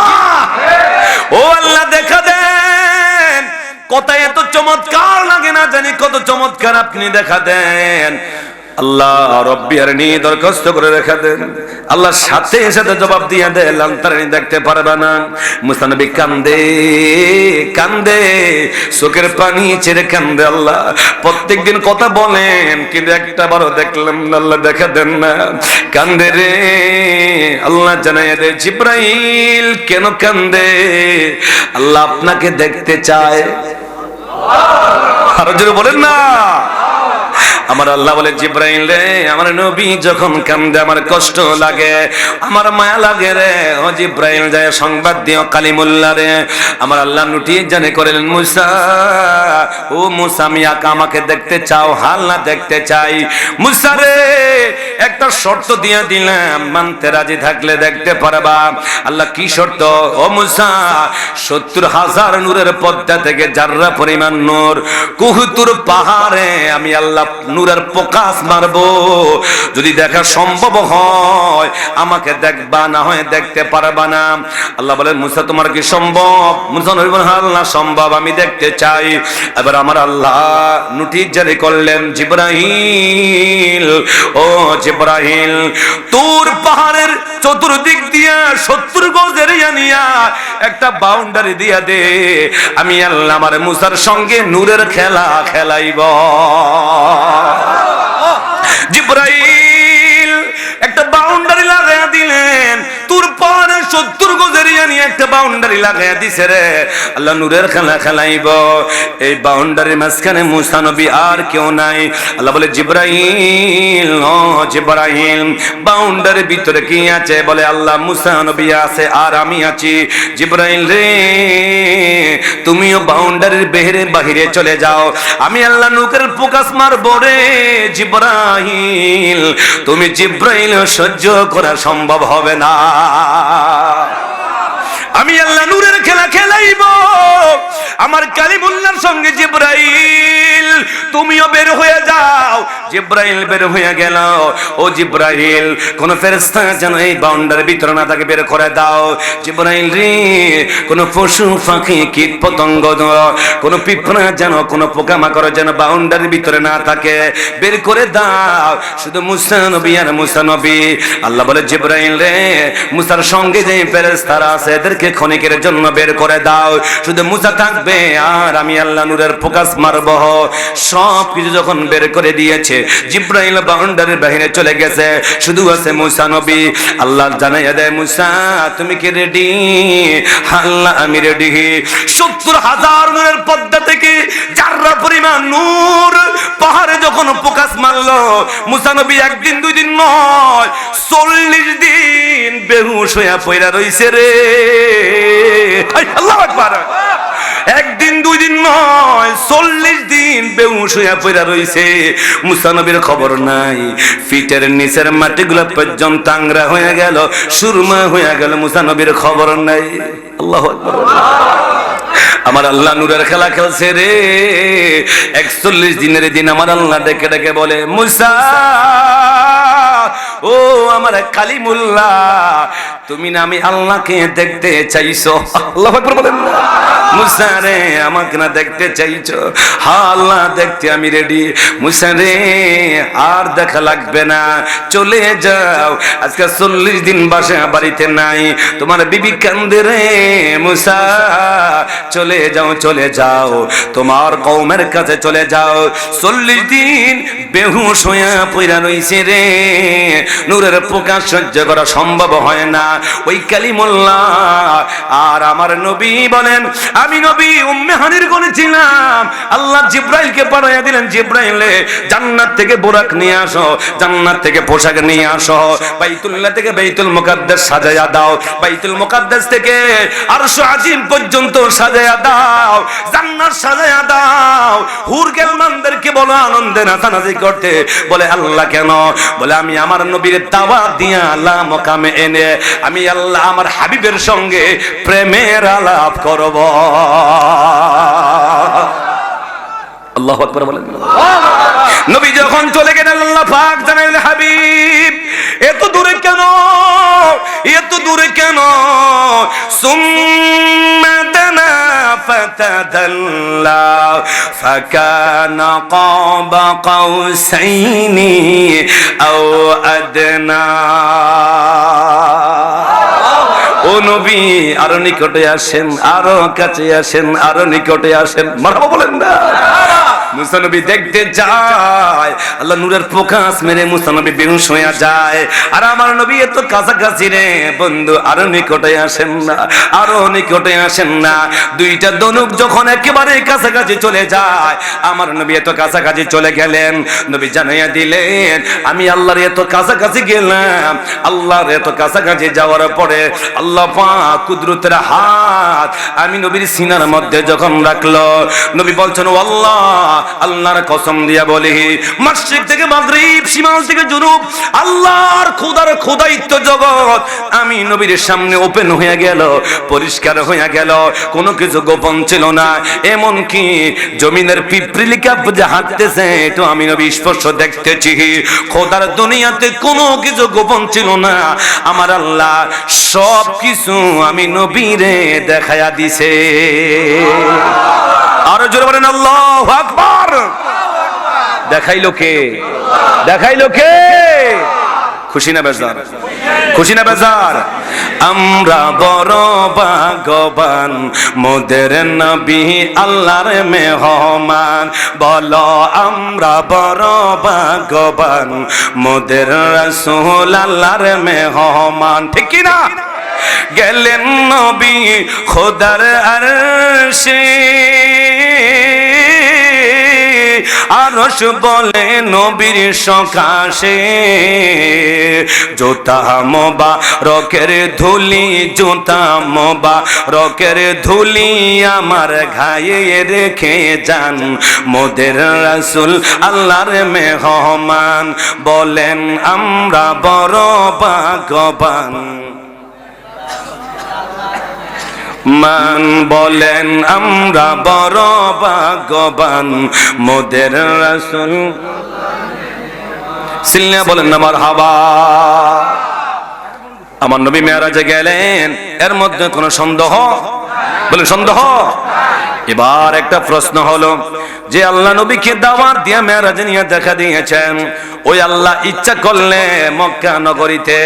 [SPEAKER 1] ও আল্লাহ দেখা দেন, কথা এত চমৎকার লাগে, না জানি কত চমৎকার আপনি দেখা দেন। আল্লাহ রব্বি আরনি দরখাস্ত করে রেখে দেন। আল্লাহ সাথে সাথে জবাব দিয়ে দেন, লান্তারানি দেখতে পারবে না। মুসা নবী কান্দে কান্দে, চোখের পানি ছেড়ে কান্দে। আল্লাহ প্রত্যেকদিন কথা বলেন, কিন্তু একটা বারও দেখলাম না, আল্লাহ দেখা দেন না। কান্দে রে। আল্লাহ জানাইয়া দেয়, জিব্রাইল কেন কান্দে? আল্লাহ আপনাকে দেখতে চায়। আরো জোরে বলেন না। আমার আল্লাহ বলে, জিব্রাইল রে, আমার নবী যখন কান্দে আমার কষ্ট লাগে, আমার মায়া লাগে রে। ও জিব্রাইল যায় সংবাদ দিও কালিমুল্লাহ রে। আমার আল্লাহ নোটিশ জানে করেন, মুসা, ও মুসা, আমি আমাকে দেখতে চাও? হাল না দেখতে চাই। মুসা রে, একটা শর্ত দিয়ে দিলাম, মানতে রাজি থাকলে দেখতে পারবা। আল্লাহ কি শর্ত? ও মুসা, ৭০,০০০ নূরের পর্দা থেকে জাররা পরিমাণ নূর কুহুতুর পাহাড়ে আমি আল্লাহ নূরের প্রকাশ মারবো। যদি দেখা সম্ভব হয় আমাকে দেখবা, না হয় দেখতে পারবা না। আল্লাহ বলেন, মুসা তোমার কি সম্ভব? মুসা নবী বলেন, আল্লাহ সম্ভব, আমি দেখতে চাই। এবার আমার আল্লাহ নোটিশ জারি করলেন, জিব্রাইল, ও জিব্রাইল, তুর পাহাড়ের চতুর্দিক দিয়া ৭০ গজের নিয়া একটা বাউন্ডারি দিয়া দে। আমি আল্লাহ আমার মুসার সঙ্গে নূরের খেলা খেলাইব। জিব্রাইল একটা বাউন্ডারি লাগাইয়া দিলেন, তোর পাহাড়ে ৭০ গজের নিয়ে একটা বাউন্ডারি লাগাইয়া দিছে রে। আল্লাহ নূরের খেলা খেলাইব। এই বাউন্ডারির মাঝখানে মুসা নবী আর কেউ নাই। আল্লাহ বলে, জিব্রাইল, ও জিব্রাইল, বাউন্ডারির ভিতরে কি আছে? বলে, আল্লাহ মুসা নবী আছে আর আমি আছি। জিব্রাইল রে, তুমিও বাউন্ডারির বাহিরে চলে যাও, আমি আল্লাহ নূরের প্রকাশ মারবো রে। জিব্রাইল, তুমি জিব্রাইল সহ্য করা সম্ভব হবে না। আমি আল্লাহ নূরের খেলা খেলাইব। আমার কালিমুল্লাহর সঙ্গে জিব্রাইল, তুমিও বের হয়ে যাও। জিব্রাইল বের হয়ে গেল। ও জিব্রাইল, কোন ফেরেশতা যেন এই বাউন্ডারির ভিতরে না থাকে, বের করে দাও। জিব্রাইল রে, কোন পশু পাখি কীট পতঙ্গ, কোন পিঁপড়া যেন, কোন পোকামাকড় যেন বাউন্ডারির ভিতরে না থাকে, বের করে দাও। শুধু মুসা নবী আর মুসা নবী। আল্লাহ বলে, জিব্রাইল রে, মুসার সঙ্গে যে ফেরেশতারা আছে এদেরকে ক্ষণিকের জন্য বের করে দাও। শুধু মুসা থাকবে আর আমি আল্লাহ নূরের প্রকাশ মারব। সব সব কিছু যখন বের করে দিয়েছে, জিব্রাইল বাউন্ডারির বাইরে চলে গেছে, শুধু আছে মুসা নবী। আল্লাহ জানাইয়া দেয়, মুসা তুমি কি রেডি? আল্লাহ আমি রেডি। 70,000 নূরের পর্দা থেকে জাররা পরিমাণ নূর পাহাড়ে যখন প্রকাশ মারলো, মুসা নবী একদিন দুই দিন নয় 40 দিন বেহুশ হইয়া পইরা রইছে রে। আল্লাহু আকবার। একদিন দুই দিন নয় 40 দিন বেহুশ হইয়া পইরা রইছে। মুসা নবীর খবর নাই, ফিটের নিচের মাটিগুলো পর্যন্ত টাংরা হয়ে গেল, সুরমা হয়ে গেল, মুসা নবীর খবর নাই। আল্লাহু আকবার। আমার আল্লাহ নূরের খেলা খেলছে রে। 41 দিনের দিন আমার আল্লাহ ডেকে ডেকে বলে, মুসা ও আমার কালিমুল্লাহ, তুমি না আমি আল্লাহকে দেখতে চাইছো? আল্লাহু আকবার বলেন। মুসা রে আমাকে না দেখতে চাইছো? হ্যাঁ আল্লাহ দেখতে আমি রেডি। মুসা রে আর দেখা লাগবে না, চলে যাও। আজকে 40 দিন বাড়িতে নাই, তোমার বিবি কান্দে রে। মুসা চলে যাও, চলে যাও, তোমার কওমের কাছে চলে যাও। 40 দিন বেহুশ হইয়া পইরা রইছে রে, নূরের প্রকাশ সহ্য করা সম্ভব হয় না। ওই কালিমুল্লাহ আর আমার নবী বলেন, আমি নবী উম্মে হানির কোলে ছিলাম, আল্লাহ জিব্রাইলকে পাঠাইয়া দিলেন, জিব্রাইলে জান্নাত থেকে বোরাক নিয়ে আসো, জান্নাত থেকে পোশাক নিয়ে আসো, বাইতুল্লাহ থেকে বাইতুল মুকাদ্দাস সাজায়া দাও, বাইতুল মুকাদ্দাস থেকে আরশ আজিম পর্যন্ত সাজায়া দাও, জান্নাত সাজায়া দাও। হুর গেলমানদেরকে বলো আনন্দে নাচানাচি করতে। বলে আল্লাহ কেন? বলে আমি আমার নবীর দাওয়াত দিয়া আল্লাহ মকামে এনে আমি আল্লাহ আমার হাবিবের সঙ্গে প্রেমের আলাপ করব। আল্লাহু আকবার বলেন। নবী যখন চলে গেলেন, আল্লাহ পাক জানাইলেন, হাবিব এত দূরে কেন, এত দূরে কেন? সুম্মা দানা ফাতাদাল্লা ফাকানা কাবা কাউসাইনি আও আদনা। ও নবী আরো নিকটে আসেন, আরো কাছে আসেন, আরো নিকটে আসেন। মারহাবা বলেন না। মুসা নবী দেখতে যায়, আল্লাহ নূরের প্রকাশ মেরে মুসা নবী বেহুশ হয়ে যায়। আর আমার নবী এত কাছাকাছি রে বন্ধু, আরো নিকটে আসেন না, আরো নিকটে আসেন না। দুইটা দনুক যখন একেবারে কাছাকাছি চলে যায়, আমার নবী এত কাছাকাছি চলে গেলেন, নবী জানাইয়া দিলেন, আমি আল্লাহর এত কাছাকাছি গেলাম। আল্লাহর এত কাছাকাছি যাওয়ার পরে আল্লাহ পাক কুদরতের হাত আমি নবীর সিনার মধ্যে যখন রাখলো, নবী বলছেন, ও আল্লাহ, আল্লাহর কসম দিয়া বলি, মাশরিক থেকে মাগরিব, শিমাল থেকে জুনুব, আল্লাহর খোদার খোদাইত্ব জগৎ আমি নবীর সামনে ওপেন হয়ে গেল, পরিষ্কার হয়ে গেল, কোনো কিছু গোপন ছিল না। এমন কি জমিনের পিপরিলিকা যে হাঁটতেছে এটা আমি নবী স্পর্শ দেখতেছি। খোদার দুনিয়াতে কোনো কিছু গোপন ছিল না। আমার আল্লাহ সব কিছু আমি নবীরে দেখায়া দিছে। আরো জোরে বলেন আল্লাহু আকবার। দেখাইলো কে? দেখাইলো কে? খুশি না বেজার? খুশি না বেজার? আমরা বড় ভাগ্যবান, মোদের নবী আল্লাহর মেহমান। বলো আমরা বড় ভাগ্যবান, মোদের রাসূল আল্লাহর মেহমান। ঠিক কি না? গেলেন নবী খোদার আরশে, আরশ বলে নবীর সকাশে, জোতা মোবারকের ধুলি, জোতা মোবারকের ধুলি আমার ঘায়ে রেখে যান, মোদের রাসূল আল্লাহর মেহমান। বলেন আমরা বড় ভাগ্যবান, মান বলেন আমরা বড় ভাগ্যবান, মোদের রাসূল। সিল্লা বলেন না মারহাবা। আমার নবী মেরাজে গেলেন, এর মধ্যে কোনো সন্দেহ? বলেন সন্দেহ? এবার একটা প্রশ্ন হলো, যে আল্লাহ নবীকে দাওয়াত দিয়ে মেরাজে নিয়ে দেখা দিয়েছেন, ওই আল্লাহ ইচ্ছা করলে মক্কা নগরীতে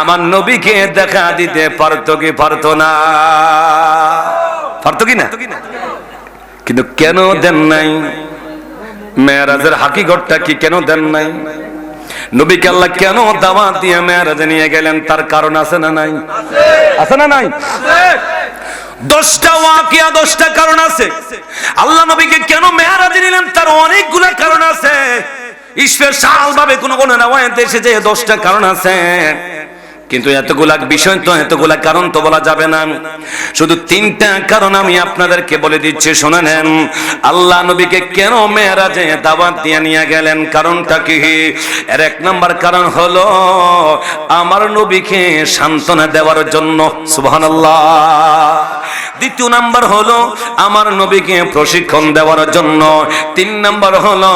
[SPEAKER 1] আমার নবীকে দেখা দিতে পারতো কি পারতো না? পারতো কি না? কিন্তু কেন দেন নাই? মেরাজের হাকিকতটা কি কেন দেন নাই? নবীকে আল্লাহ কেন দাওয়াত দিয়ে মেরাজে নিয়ে গেলেন? তার কারণ আছে না নাই? আছে না নাই? 10টা ওয়াকিয়া, 10টা কারণ আছে। আল্লাহ নবীকে কেন মেরাজে নিলেন তার অনেকগুলা কারণ আছে। স্পেশাল ভাবে কোন কোন রাওয়ায়াতে এসেছে 10টা কারণ আছে, কিন্তু এতগুলা বিষয় তো, এতগুলা কারণ তো বলা যাবে না। শুধু 3টা কারণ আমি আপনাদেরকে বলে দিচ্ছি, শুনে নেন। আল্লাহ নবীকে কেন মেরাজে দাওয়াত দিয়ে নিয়ে গেলেন, কারণটা কি? এর 1 নাম্বার কারণ হলো আমার নবীকে সান্ত্বনা দেওয়ার জন্য। সুবহানাল্লাহ। 2 নাম্বার হলো আমার নবীকে প্রশিক্ষণ দেওয়ার জন্য। 3 নাম্বার হলো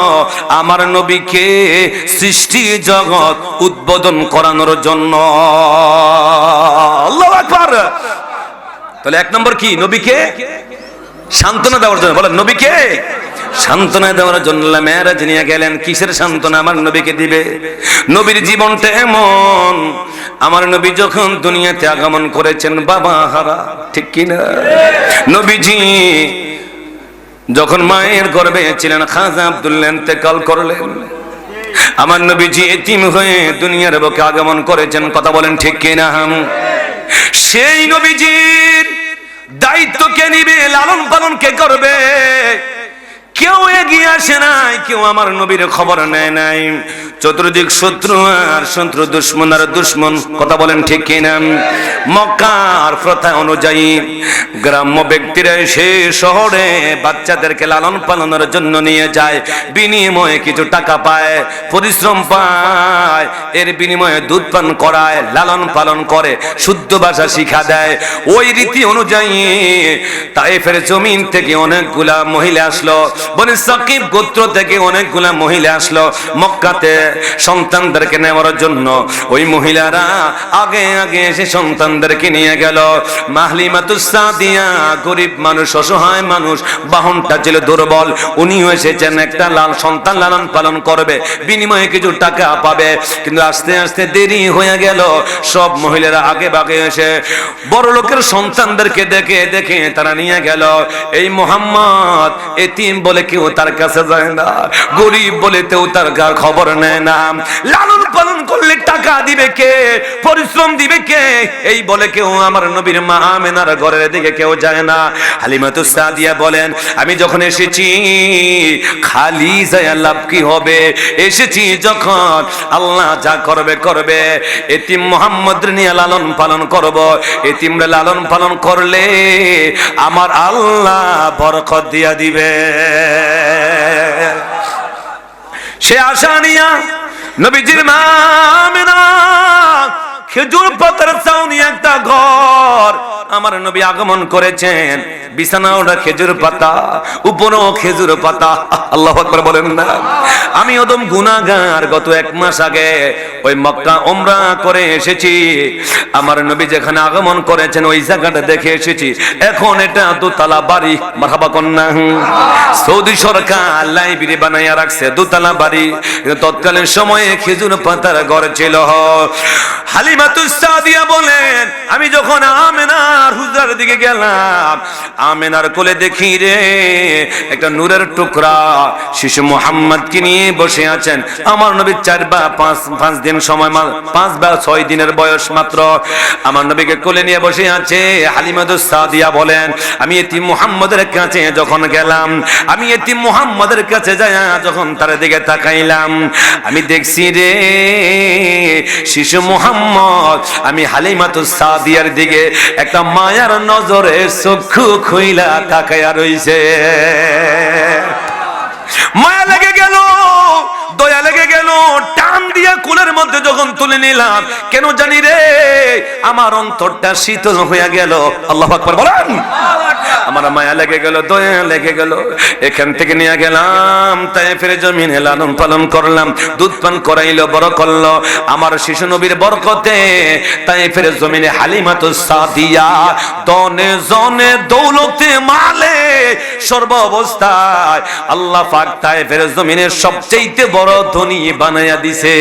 [SPEAKER 1] আমার নবীকে সৃষ্টি জগৎ উদ্বোধন করানোর জন্য। আল্লাহু আকবার। তাহলে 1 নম্বর কি? নবীকে সান্ত্বনা দেওয়ার জন্য। বলেন, নবীকে সান্ত্বনা দেওয়ার জন্য মেরাজ নিয়ে গেলেন। কিসের সান্ত্বনা আমার নবীকে দিবে? নবীর জীবনটা এমন, আমার নবী যখন দুনিয়াতে আগমন করেছেন বাবা হারা, ঠিক কি না? নবীজি যখন মায়ের গর্ভে ছিলেন, খাজা আব্দুল্লাহ ইন্তেকাল করলেন। আমার নবীজি এতিম হয়ে দুনিয়ার বুকে আগমন করেছেন। কথা বলেন ঠিক কি না? সেই নবীজির দায়িত্ব কে নিবে? লালন পালন কে করবে? কেউ এগিয়ে আসে নাই, কেউ আমার নবীর খবর নেয় নাই। চতুর্দিক শত্রু আর শত্রু, দুশ্মন আর দুশ্মন। কথা বলেন ঠিক কিনা? মক্কার প্রথা অনুযায়ী গ্রাম্য ব্যক্তিরা এসে শহরে বাচ্চাদেরকে লালন পালনের জন্য নিয়ে যায়, বিনিময়ে কিছু টাকা পায়, পরিশ্রম পায়, এর বিনিময়ে দুধ পান করায়, লালন পালন করে, শুদ্ধ ভাষা শিক্ষা দেয়। ওই রীতি অনুযায়ী তায়েফের জমিন থেকে অনেকগুলা মহিলা আসলো, বনি সাকিব গোত্র থেকে অনেকগুলা মহিলা আসলো মক্কাতে সন্তানদেরকে নেওয়ার জন্য। ওই মহিলারা আগে আগে এসে সন্তানদেরকে নিয়ে গেল। মাহলিমাতুস সাদিয়া গরিব মানুষ, অসহায় মানুষ, বাহনটা ছিল দুর্বল, উনিও এসেছেন একটা লাল সন্তান লালন পালন করবে, বিনিময়ে কিছু টাকা পাবে। কিন্তু আস্তে আস্তে দেরি হয়ে গেল। সব মহিলারা আগে ভাগে এসে বড় লোকের সন্তানদেরকে দেখে দেখে তারা নিয়ে গেল। এই মুহাম্মদ এতিম বলে কেউ তার কাছে যায় না, গরিব বলে কেউ তার খবর নেয় না। লালন পালন করলে টাকা দিবে কে, পরিশ্রম দিবে কে, এই বলে কেউ আমার নবীর মা আমেনার ঘরের দিকে কেউ যায় না। হালিমাতুস সাদিয়া বলেন, আমি যখন এসেছি খালি যায় লাভ কি হবে? এসেছি যখন আল্লাহ যা করবে করবে। এতিম মুহাম্মদ নিয়ে লালন পালন করব। এতিমরা লালন পালন করলে আমার আল্লাহ বরকত দিয়া দিবে। সে আশা নিয়া নবীজির মা আমেনা খেজুর পাতার ছাউনি একটা ঘর আমার নবী আগমন করেছেন। বিছানা ওটা খেজুর পাতা, উপরও খেজুর পাতা। আল্লাহু আকবার বলেন না? আমি ওদম গুনাহগার, গত 1 মাস আগে ওই মক্কা উমরা করে এসেছি। আমার নবী যেখানে আগমন করেছেন ওই জায়গাটা দেখে এসেছি। এখন এটা 2 তলা বাড়ি। মারহাবা কন্যা। সৌদি সরকার লাইব্রেরি বানাইয়া রাখছে 2 তলা বাড়ি, তৎকালীন সময়ে খেজুর পাতার ঘর ছিল। হালিমাতুস সাদিয়া বলেন, আমি যখন আমেনার হুজরার দিকে গেলাম, আমেনার কোলে দেখি রে একটা নূরের টুকরা শিশু মুহাম্মদকে নিয়ে বসে আছেন। আমার নবী 4 বা 5 দিন সময়, 5 বা 6 দিনের বয়স মাত্র। আমার নবীকে কোলে নিয়ে বসে আছে। হালিমাতুস সাদিয়া বলেন, আমি এতিম মুহাম্মদের কাছে যখন গেলাম, আমি এতিম মুহাম্মদের কাছে যাই যখন তার দিকে তাকাইলাম, আমি দেখছি রে শিশু মুহাম্মদ, আমি হালিমাতুস সাদিয়ার দিকে একটা মায়ার নজরে চক্ষু খুইলা তাকায়া রইছে। মায়া লেগে গেল, দয়া লেগে গেল। টান দিয়া কুলের মধ্যে যখন তুলে নিলাম, কেন জানি রে আমার অন্তরটা শীতল হয়ে গেল। আল্লাহু আকবার বলেন। আমার মায়া লেগে গেল, দয়া লেগে গেল। এখান থেকে নিয়ে গেলাম তায়েফের জমিনে, লালন পালন করলাম, দুধ পান করাইলো, বড় করলো। আমার শিশু নবীর বরকতে তায়েফের জমিনে হালিমাতুস সাদিয়া দনে জনে দৌলতে মালে সর্ব অবস্থায় আল্লাহ পাক তায়েফের জমিনের সবচেয়ে বড় ধনী বানায়া দিছে।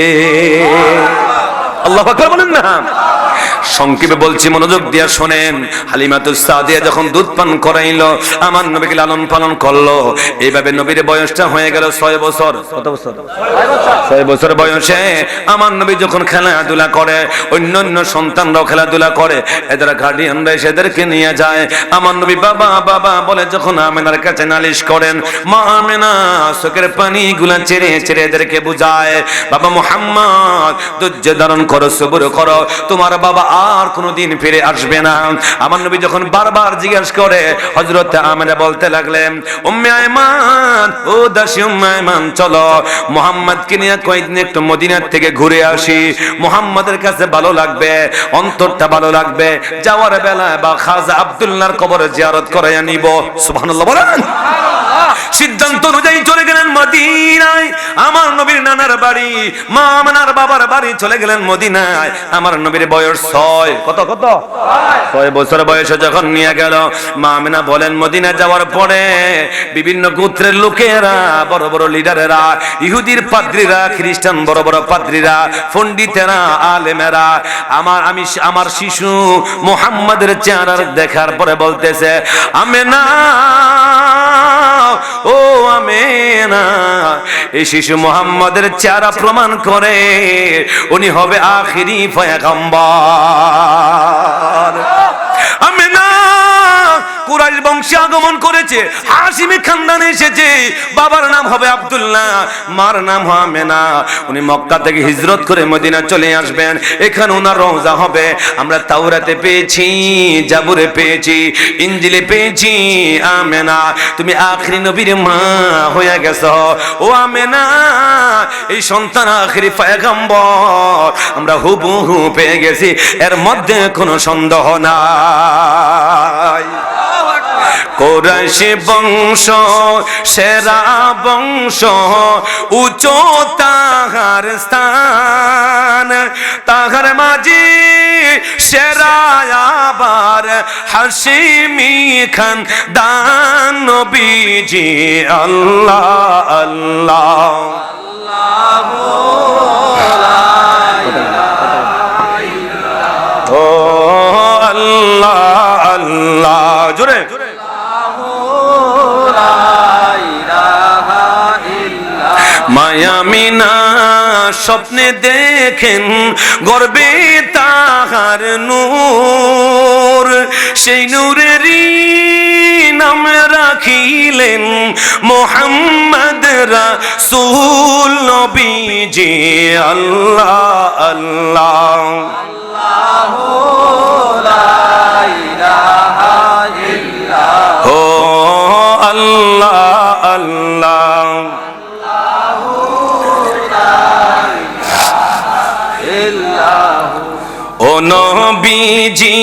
[SPEAKER 1] আল্লাহু আকবার বলেন না। সংক্ষেপে বলছি, মনোযোগ দিয়ে শোনেন। হালিমাতুস সাদিয়া যখন দুধ পান করাইলো, আমার নবীকে লালন পালন করলো। এইভাবে নবীর বয়সটা হয়ে গেল 6 বছর। কত বছর? 6 বছর বয়সে আমার নবী যখন খেলাধুলা করে, অন্যান্য সন্তানরাও খেলাধুলা করে, এদের গার্ডিয়ানরা এদেরকে নিয়ে যায়। আমার নবী বাবা বাবা বলে যখন আমেনার কাছে নালিশ করেন, মা আমেনা চোখের পানিগুলা ছেড়ে ছেড়ে এদেরকে বুঝায়, বাবা মুহাম্মদ ধৈর্য ধারণ করো, সবর করো, তোমার বাবা আর কোনোদিন ফিরে আসবে না। আমার নবী যখন বারবার জিজ্ঞাসা করে, হযরত আমেনা বলতে লাগলেন, উম্মে আয়মান, ও দাসী উম্মে আয়মান, চলো মুহাম্মদকে নিয়ে কয়েকদিন একটু মদিনার থেকে ঘুরে আসি। মুহাম্মদের কাছে ভালো লাগবে, অন্তরটা ভালো লাগবে। যাওয়ার বেলায় বা খাজা আব্দুল্লাহর কবরে জিয়ারত করাইয়া নিব। সুবহানাল্লাহ বলেন। সিদ্ধান্ত অনুযায়ী চলে গেলেন মদিনায়। আমার নবীর নানার বাড়ি, মা আমেনার বাবার বাড়ি চলে গেলেন মদিনায়। আমার নবীর বয়স 6। কত কত? 6 বছর বয়সে যখন নিয়ে গেল, মা আমেনা বলেন, মদিনা যাওয়ার পরে বিভিন্ন গোত্রের লোকেরা, বড় বড় লিডারেরা, ইহুদির পাদ্রীরা, খ্রিস্টান বড় বড় পাদ্রীরা, পণ্ডিতেরা, আলেমেরা আমার শিশু মুহাম্মাদের চেহারা দেখার পরে বলতেছে, আমেনা, ও আমেনা, এই শিশু মুহাম্মাদের চেহারা প্রমাণ করে উনি হবে আখিরি পয়গম্বর। আমেনা কুরাইশ বংশে আগমন করেছে, হাশিমি খানদানে এসেছে। বাবার নাম হবে আব্দুল্লাহ, মার নাম হবে আমেনা। উনি মক্কা থেকে হিজরত করে মদিনা চলে আসবেন। এখানে ওনার রওজা হবে। আমরা তাওরাতে পেয়েছি, জাবুরে পেয়েছি, ইনজিলে পেয়েছি, আমেনা তুমি আখিরি নবীর মা হয়ে গেছো। ও আমেনা, এই সন্তান আখিরি পয়গম্বর আমরা হুবহু পেয়ে গেছি, এর মধ্যে কোনো সন্দেহ নাই। কুরাইশ বংশ সেরা বংশ, উঁচু তাহার স্থান, তাহার মাঝে সেরা আবার হাশিমি খানদান। নবীজি আল্লাহ আল্লাহ ও আল্লাহ আল্লাহ, জোরে মায়ামিনা স্বপ্নে দেখেন গর্বে তাহার নূর, সেই নূরেরই নাম রাখিলেন মুহাম্মদ রাসূল। নবীজি আল্লাহ আল্লাহ ও আল্লাহ আল্লাহ ও নবীজি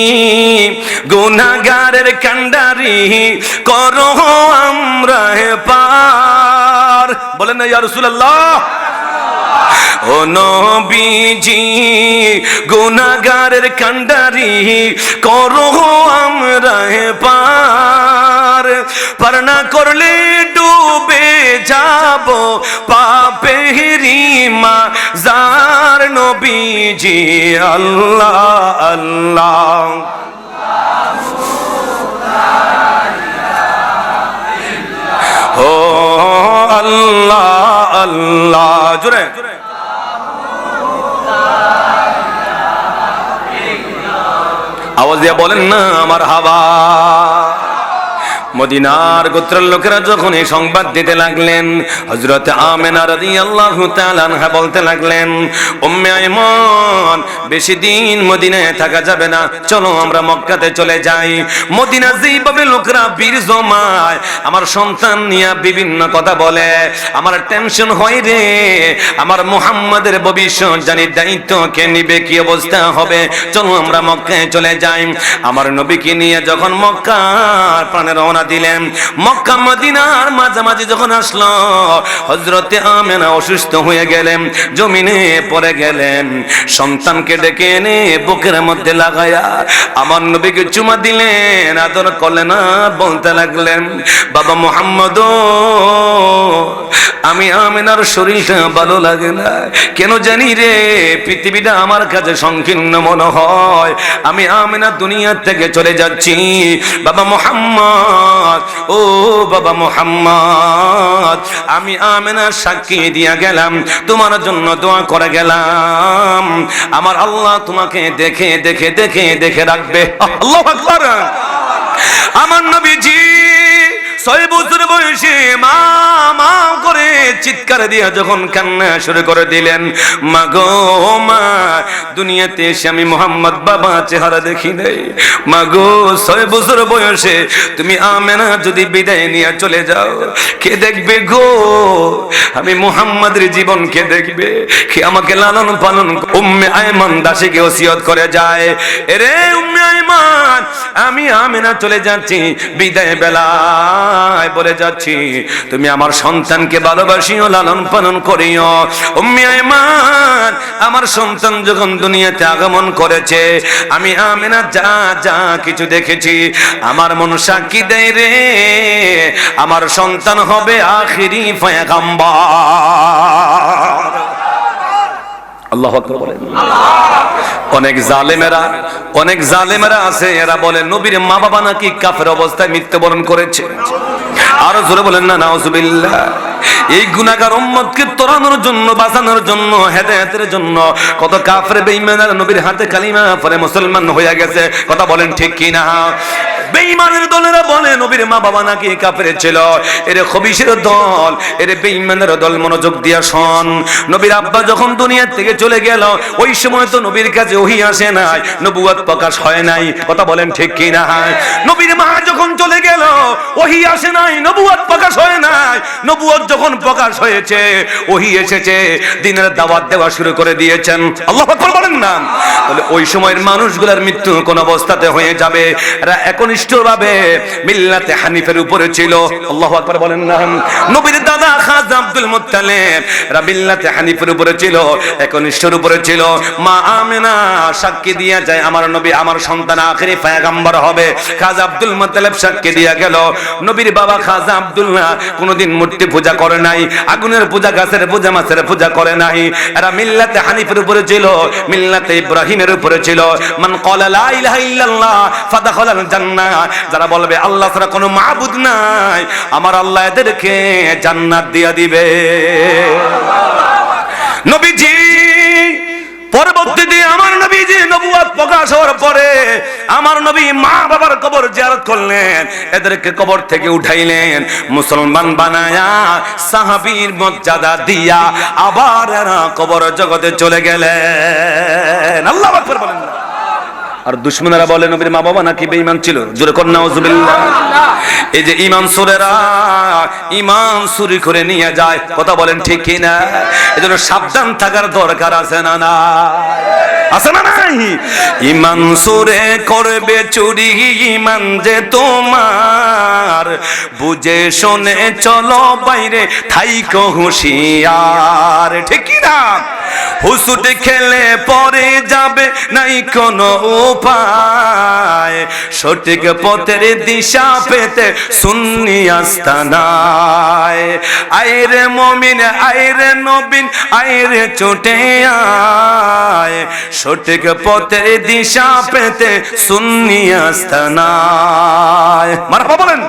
[SPEAKER 1] গুনাহগারের কান্ডারি করো আমরা পার। বলেন না ইয়া রাসূলুল্লাহ। ও নবীজি গুনাহগারের কান্ডারি করো আমরা পার, পার না করলে ডুবে যাব পাপেরি মাজার। নবীজি আল্লাহ আল্লাহ ও আল্লাহ আল্লাহ, জোরে আওয়াজ দিয়ে বলেন না আমার হাওয়া। মদিনার গোত্রের লোকেরা যখন এই সংবাদ দিতে লাগলেন, হযরত আমেনা রাদিয়াল্লাহু তাআলা আনহা বলতে লাগলেন, উম্মে আয়মান, বেশি দিন মদিনায় থাকা যাবে না, চলো আমরা মক্কাতে চলে যাই। মদিনা যেইভাবে লোকেরা বীর জমায়, আমার সন্তান নিয়ে বিভিন্ন কথা বলে, আমার টেনশন হয় রে, আমার মুহাম্মাদের ভবিষ্যৎ জানি দায়িত্ব কে নিবে, কি অবস্থা হবে, চলো আমরা মক্কায় চলে যাই। আমার নবীকে নিয়ে যখন মক্কার প্রাণে রওনা দিলেন, মক্কা মদিনার মাঝামাঝি যখন আসলো, হযরতে আমেনা অসুস্থ হয়ে গেলেন, জমিনে পড়ে গেলেন। সন্তানকে ডেকে এনে বুকের মধ্যে লাগায়া আমার নবীকে চুমা দিলেন, আদর করলেন, আর বলতে লাগলেন, বাবা মুহাম্মদ, আমি আমিনার শরীরটা ভালো লাগে না, কেন জানি রে পৃথিবীটা আমার কাছে সংকীর্ণ মনে হয়। আমি আমিনা দুনিয়া থেকে চলে যাচ্ছি। বাবা মুহাম্মদ, ও বাবা মুহাম্মদ, আমি আমিনা সাক্ষী দিয়া গেলাম, তোমার জন্য দোয়া করে গেলাম, আমার আল্লাহ তোমাকে দেখে দেখে দেখে দেখে রাখবে। আল্লাহু আকবার। আমার নবীজি 6 বছর বয়সে মা মা করে চিৎকার দিয়া যখন কান্না শুরু করে দিলেন, মা গো মা, দুনিয়াতে এসে আমি মোহাম্মদ বাবা চেহারা দেখি নাই। মা গো 6 বছর বয়সে তুমি আমেনা যদি বিদায় নিয়ে চলে যাও, কে দেখবে গো? আমি মোহাম্মদের জীবন কে দেখবে? কে আমাকে লালন পালন? উম্মে আয়মান দাসীকে ওসিয়ত করে যায়, এরে উম্মে আয়মান, আমি আমেনা চলে যাচ্ছি, বিদায় বেলা বলে যাচ্ছি, তুমি আমার সন্তানকে ভালোবাসিও, লালন পালন করিও। উম্মে আয়মান, আমার সন্তান যখন দুনিয়াতে আগমন করেছে, আমি আমিনা যা যা কিছু দেখেছি, আমার মন সাক্ষী দেয় রে, আমার সন্তান হবে আখিরি পয়গম্বর। আল্লাহু আকবার বলেন। অনেক জালেমেরা আছে, এরা বলে নবীর মা বাবা নাকি কাফের অবস্থায় মৃত্যুবরণ করেছে। আরো জোরে বলেন না নাউজুবিল্লাহ। এই গুনাহগার উম্মতকে তরানোর জন্য, বাঁচানোর জন্য, হেদায়েতের জন্য কত কাফের বেঈমানের নবীর হাতে কালিমা পড়ে মুসলমান হয়ে গেছে। কথা বলেন ঠিক কি না? বেঈমানের দলেরা বলে নবীর মা বাবা নাকি কাফের ছিল। এর খবিশের দল, এর বেঈমানের দল, মনোযোগ দিয়া শোন। নবীর আব্বা যখন দুনিয়া থেকে চলে গেল, ওই সময় তো নবীর কাছে ওহী আসে নাই, নবুয়ত প্রকাশ হয় নাই। কথা বলেন ঠিক কি না? নবীর মা যখন চলে গেল, ওহী আসে নাই, নবুয়ত প্রকাশ হয় নাই। নবুয়ত যখন প্রকাশ হয়েছে, ওহী এসেছে, দ্বীনের দাওয়াত দেওয়া শুরু করে দিয়েছেন। আল্লাহু আকবার বলেন না? তাহলে ওই সময়ের মানুষগুলোর মৃত্যু কোন অবস্থাতে হয়ে যাবে? এরা একনিষ্ঠভাবে মিল্লাতে হানিফের উপরে ছিল। আল্লাহু আকবার বলেন না? নবীর দাদা খাজা আব্দুল মুত্তালিব এরা মিল্লাতে হানিফের উপরে ছিল, একনিষ্ঠের উপরে ছিল। মা আমিনা সাক্ষী দিয়া যায়, আমার নবী, আমার সন্তান আখিরি পয়গম্বর হবে। খাজা আব্দুল মুত্তালিব সাক্ষী দিয়া গেল। নবীর বাবা খাজা আব্দুল্লাহ কোনদিন মূর্তি পূজা করে নাই, আগুনের পূজা, গাছের পূজা, মাছের পূজা করে নাই। এরা মিল্লাতে হানিফের উপরে ছিল, মিল্লাতে ইব্রাহিমের উপরে ছিল। মান ক্বালা লা ইলাহা ইল্লাল্লাহ ফাদাখালাল জান্নাহ, যারা বলবে আল্লাহ ছাড়া কোনো মাবুদ নাই, আমার আল্লাহ এদেরকে জান্নাত দিয়া দিবে। নবীজি পরবর্তীতে আমার নবীজি নবুয়ত প্রকাশ হওয়ার পরে আমার নবী মা বাবার কবর জিয়ারত করলেন, এদেরকে কবর থেকে উঠাইলেন, মুসলমান বানায়া সাহাবীর মর্যাদা দিয়া আবার এরা কবর জগতে চলে গেলেন। আল্লাহু আকবার বলেন না? আর দুশমনেরা বলে নবীর মা বাবা নাকি বেঈমান ছিল। জোরে কর নাউজুবিল্লাহ। এই যে ঈমান চোরেরা ঈমান চুরি করে নিয়ে যায়। কথা বলেন ঠিক কি না? এজন্য সাবধান থাকার দরকার আছে না না? আছে না নাই? ঈমান চোরে করবে চুরি, ঈমান যে তোমার, বুঝে শুনে চলো বাইরে থাইকো হুঁশিয়ার। ঠিক কি না? হুসুট খেলে পরে যাবে নাই কোনো উপায়, সঠিক পথের দিশা পেতে সুন্নি আস্তানায়। আইরে মুমিন, আইরে নবীন, আইরে ছুটে আয়, সঠিক পথের দিশা পেতে সুন্নি আস্তানায়। মারহাবা বলেন।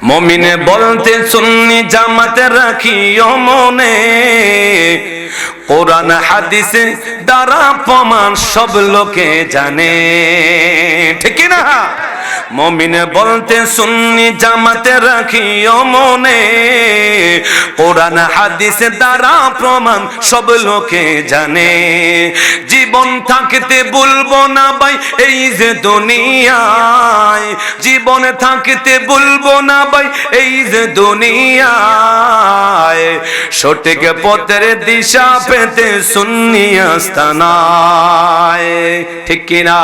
[SPEAKER 1] মুমিনে বলতে সুন্নি জামাতে রাখিও মনে, কোরআন হাদিসে দ্বারা প্রমাণ সব লোকে জানে। ঠিক না? মুমিনে বলতে সুন্নি জামাতে রাখিও মনে, কোরআন হাদিসে দ্বারা প্রমাণ সব লোকে জানে। জীবন থাকতে বলবো না ভাই এই যে দুনিয়ায়, জীবনে থাকতে বলবো না ভাই এই যে দুনিয়ায়, সঠিক পথের দিশা পেতে সুন্নি আস্তানায়। ঠিক কিনা?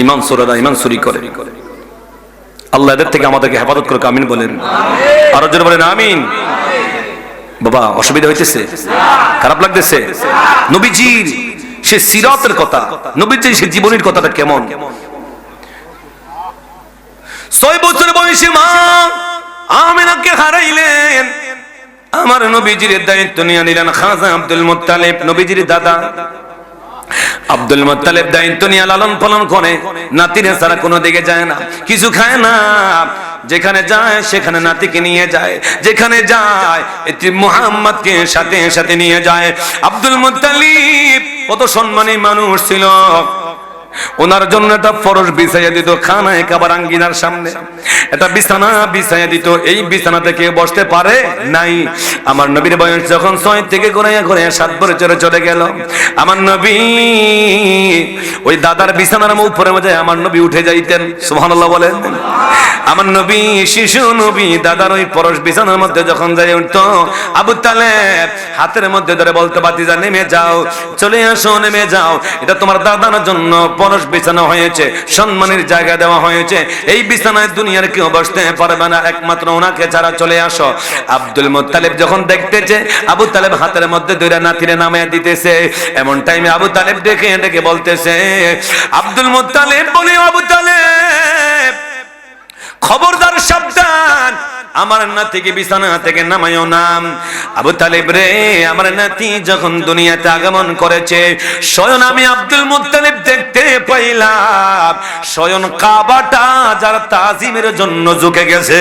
[SPEAKER 1] ঈমান চোরেরা ঈমান চুরি করে। আল্লাহ এদের থেকে আমাদেরকে হেফাজত করুক, আমিন বলেন। আরো জোরে বলেন আমিন। বাবা অসুবিধা হইতেছে? খারাপ লাগতেছে? নবীজির সে সিরাতের কথা, নবীজির সে জীবনের কথাটা কেমন? 6 বছর বয়সী মা আমিনাকে হারাইলেন। আমার নবীজির দায়িত্ব নিয়ে নিলেন খাজা আব্দুল মুত্তালিব, নবীজির দাদা আব্দুল মুত্তালিব দায়িত্ব নিয়ে লালন পালন করে। নাতিরে ছাড়া কোনো দিকে যায় না, কিছু খায় না। যেখানে যায় সেখানে নাতিকে নিয়ে যায়, যেখানে যায় এটি মুহাম্মদকে সাথে সাথে নিয়ে যায়। আব্দুল মুত্তালিব কত সম্মানী মানুষ ছিল। ওনার জন্য একটা ফরশ বিছাইয়া দিত খানায় খাবার আঙ্গিনার সামনে, একটা বিছানা বিছাইয়া দিত। এই বিছানাতে কেউ বসতে পারে নাই। আমার নবীর বয়স যখন 6 থেকে ঘুরাইয়া ঘুরাইয়া 7 বছরে চলে গেল, আমার নবী ওই দাদার বিছানার উপরে মধ্যে আমার নবী উঠে যাইতেন। সুবহানাল্লাহ বলেন। আমার নবী শিশু নবী দাদার ওই পরশ বিছানার মধ্যে যখন যাই উঠতো, আবু তালেব হাতের মধ্যে ধরে বলতো, বাতিজা নেমে যাও, চলে আসো, নেমে যাও, এটা তোমার দাদার জন্য পরশ বিছানা হয়েছে, সম্মানের জায়গা দেওয়া হয়েছে। এই বিছানায় দুনিয়ার কেউ বসতে পারবে না, একমাত্র ওনাকে ছাড়া, চলে আসো। আব্দুল মুত্তালিব যখন দেখতেছে আবু তালেব হাতের মধ্যে ধরে নাতিরে নামিয়ে দিতেছে, এমন টাইমে আবু তালেব ডেকে ডেকে বলতেছে, আব্দুল মুত্তালিব বলে, আবু তালেব খবরদার, সাবধান, আমার নাতিকে বিছানা থেকে নামায়ও না। আবু তালেব রে, আমার নাতি যখন দুনিয়াতে আগমন করেছে, স্বয়ং আমি আব্দুল মুত্তালিব দেখতে পাইলাম, স্বয়ং কাবাটা যার তাজিমের জন্য ঝুঁকে গেছে।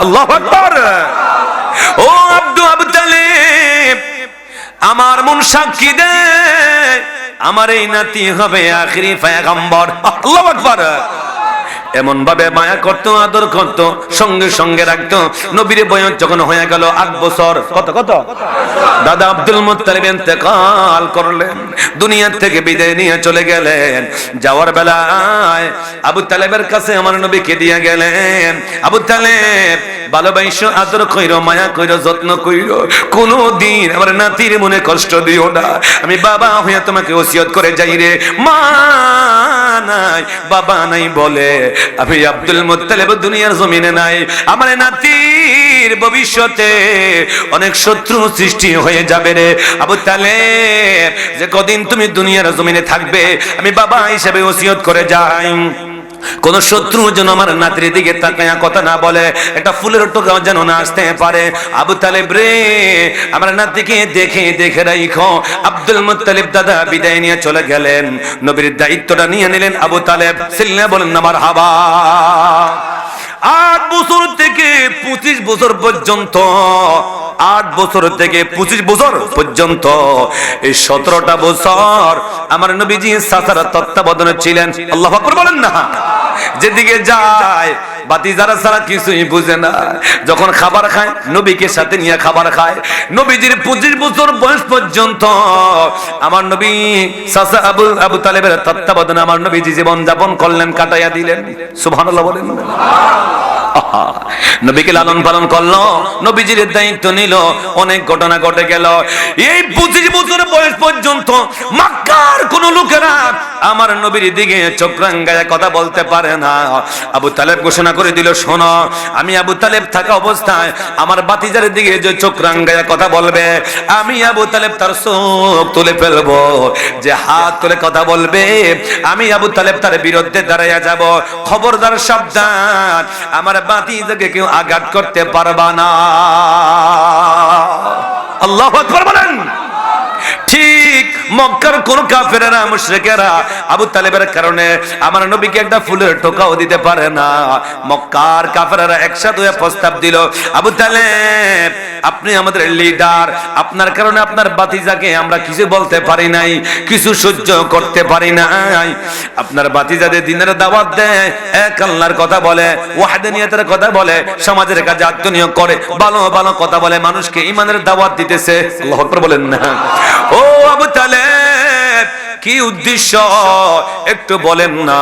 [SPEAKER 1] আল্লাহু আকবার। ও আবু তালেব, আমার মন সাক্ষী দে, আমার এই নাতি হবে আখিরি পয়গম্বর। আল্লাহু আকবার। এমন ভাবে মায়া করতো, আদর করতো, সঙ্গে সঙ্গে রাখতো। নবীর বয়স যখন হয়ে গেল 8 বছর, কত দাদা আব্দুল মুত্তালিব ইন্তেকাল করলেন, দুনিয়া থেকে বিদায় নিয়ে চলে গেলেন। যাওয়ার বেলায় আবু তালেবের কাছে আমার নবীকে দিয়ে গেলেন, আবু তালেব ভালোবাসো, আদর কইরো, মায়া কইরো, যত্ন কইরো, কোনদিন আমার নাতির মনে কষ্ট দিও না। আমি বাবা হইয়া তোমাকে ওসিয়ত করে যাই রে, মা নাই বাবা নাই বলে আমি আব্দুল মুত্তালিব দুনিয়ার জমিনে নাই। আমার নাতির ভবিষ্যতে অনেক শত্রু সৃষ্টি হয়ে যাবে রে আবু তালেব, যে কদিন তুমি দুনিয়ার জমিনে থাকবে আমি বাবা হিসেবে ওসিয়ত করে যাই, কোন শত্রু যেন আমার নাতির দিকে তাকায়া কথা না বলে, একটা ফুলের টোকাও যেন না আসতে পারে। আবু তালেব রে, আমার নাতিকে দেখে দেখে রাখো। আব্দুল মুত্তালিব দাদা বিদায় নিয়ে চলে গেলেন, নবীর দায়িত্বটা নিয়ে নিলেন আবু তালেব। সিল্লা বলেন না মারহাবা। 8 বছর থেকে 25 বছর পর্যন্ত, 8 বছর থেকে 25 বছর পর্যন্ত, এই 17টা বছর আমার নবীজি সাসারা তত্ত্বাবধানে ছিলেন। আল্লাহু আকবার বলেন না। যেদিকে যায় বাতিজারা ছাড়া কিছুই বুঝে না। যখন খাবার খায় নবীকে সাথে নিয়ে খাবার খায়। নবীজির 25 বছর বয়স পর্যন্ত আমার নবী চাচা আবু তালেবের তত্ত্বাবধানে আমার নবীজি জীবন যাপন করলেন, কাটাইয়া দিলেন। সুবহানাল্লাহ বলেন। নবীকে লালন পালন করলো, নবীজির দায়িত্ব নিল, অনেক ঘটনা ঘটে গেল। এই 25 বছর বয়স পর্যন্ত মক্কার কোন লোকেরা আমার নবীর দিকে চোখ রাঙায়া কথা বলতে পারে না। আবু তালেব ঘোষণা করে দিল, শোনো, আমি আবু তালেব থাকা অবস্থায় আমার বাতিজার দিকে যে চোখ রাঙায়া কথা বলবে, আমি আবু তালেব তার চোখ তুলে ফেলবো। যে হাত তুলে কথা বলবে, আমি আবু তালেব তার বিরুদ্ধে দাঁড়াইয়া যাব। খবরদার, সাবধান, আমার বাতিজাকে কেউ আঘাত করতে পারবা না। আল্লাহু আকবার বলেন। ঠিক মক্কার কোন কাফেরেরা মুশরিকেরা আবু তালেবের কারণে আমার নবীকে একটা ফুলের টোকাও দিতে পারে না। মক্কার কাফেরেরা একসাথে হয়ে প্রস্তাব দিল, আবু তালেব আপনি আমাদের লিডার, আপনার কারণে আপনার বাতিজাকে আমরা কিছু বলতে পারি নাই, কিছু সহ্য করতে পারি নাই। আপনার বাতিজাদের দিনের দাওয়াত দেয়, এক আল্লাহর কথা বলে, ওয়াহদানিয়তের কথা বলে, সমাজের কাজে আত্মনিয়োগ করে, ভালো ভালো কথা বলে, মানুষকে ঈমানের দাওয়াত দিতেছে। আল্লাহু আকবার বলেন না। ও আবু তালেব, কি উদ্দেশ্য একটু বলেন না?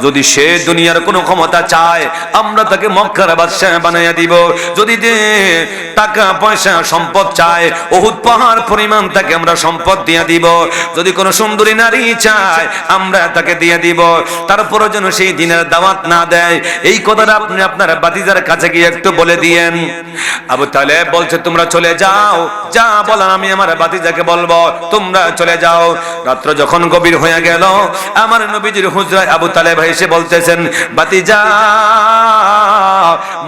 [SPEAKER 1] যদি সে দুনিয়ার কোনো ক্ষমতা চায় আমরা তাকে মক্কার বাদশা বানাইয়া দিব। যদি টাকা পয়সা সম্পদ চায় উহুদ পাহাড় পরিমাণ তাকে আমরা সম্পদ দিয়ে দিব। যদি কোনো সুন্দরী নারী চায় আমরা তাকে দিয়ে দিব। তারপরও যেন সেই দিনের দাওয়াত না দেয়, এই কথাটা আপনি আপনার বাতিজার কাছে গিয়ে একটু বলে দিয়েন। আবু তালেব বলছে, তোমরা চলে যাও, যা বলার আমি আমার বাতিজাকে বলবো, তোমরা চলে যাও। রাত্র যখন যখন গভীর হয়ে গেল, আমার নবীজির হুজরায় আবু তালেব এসে বলতেছেন, বাতিজা,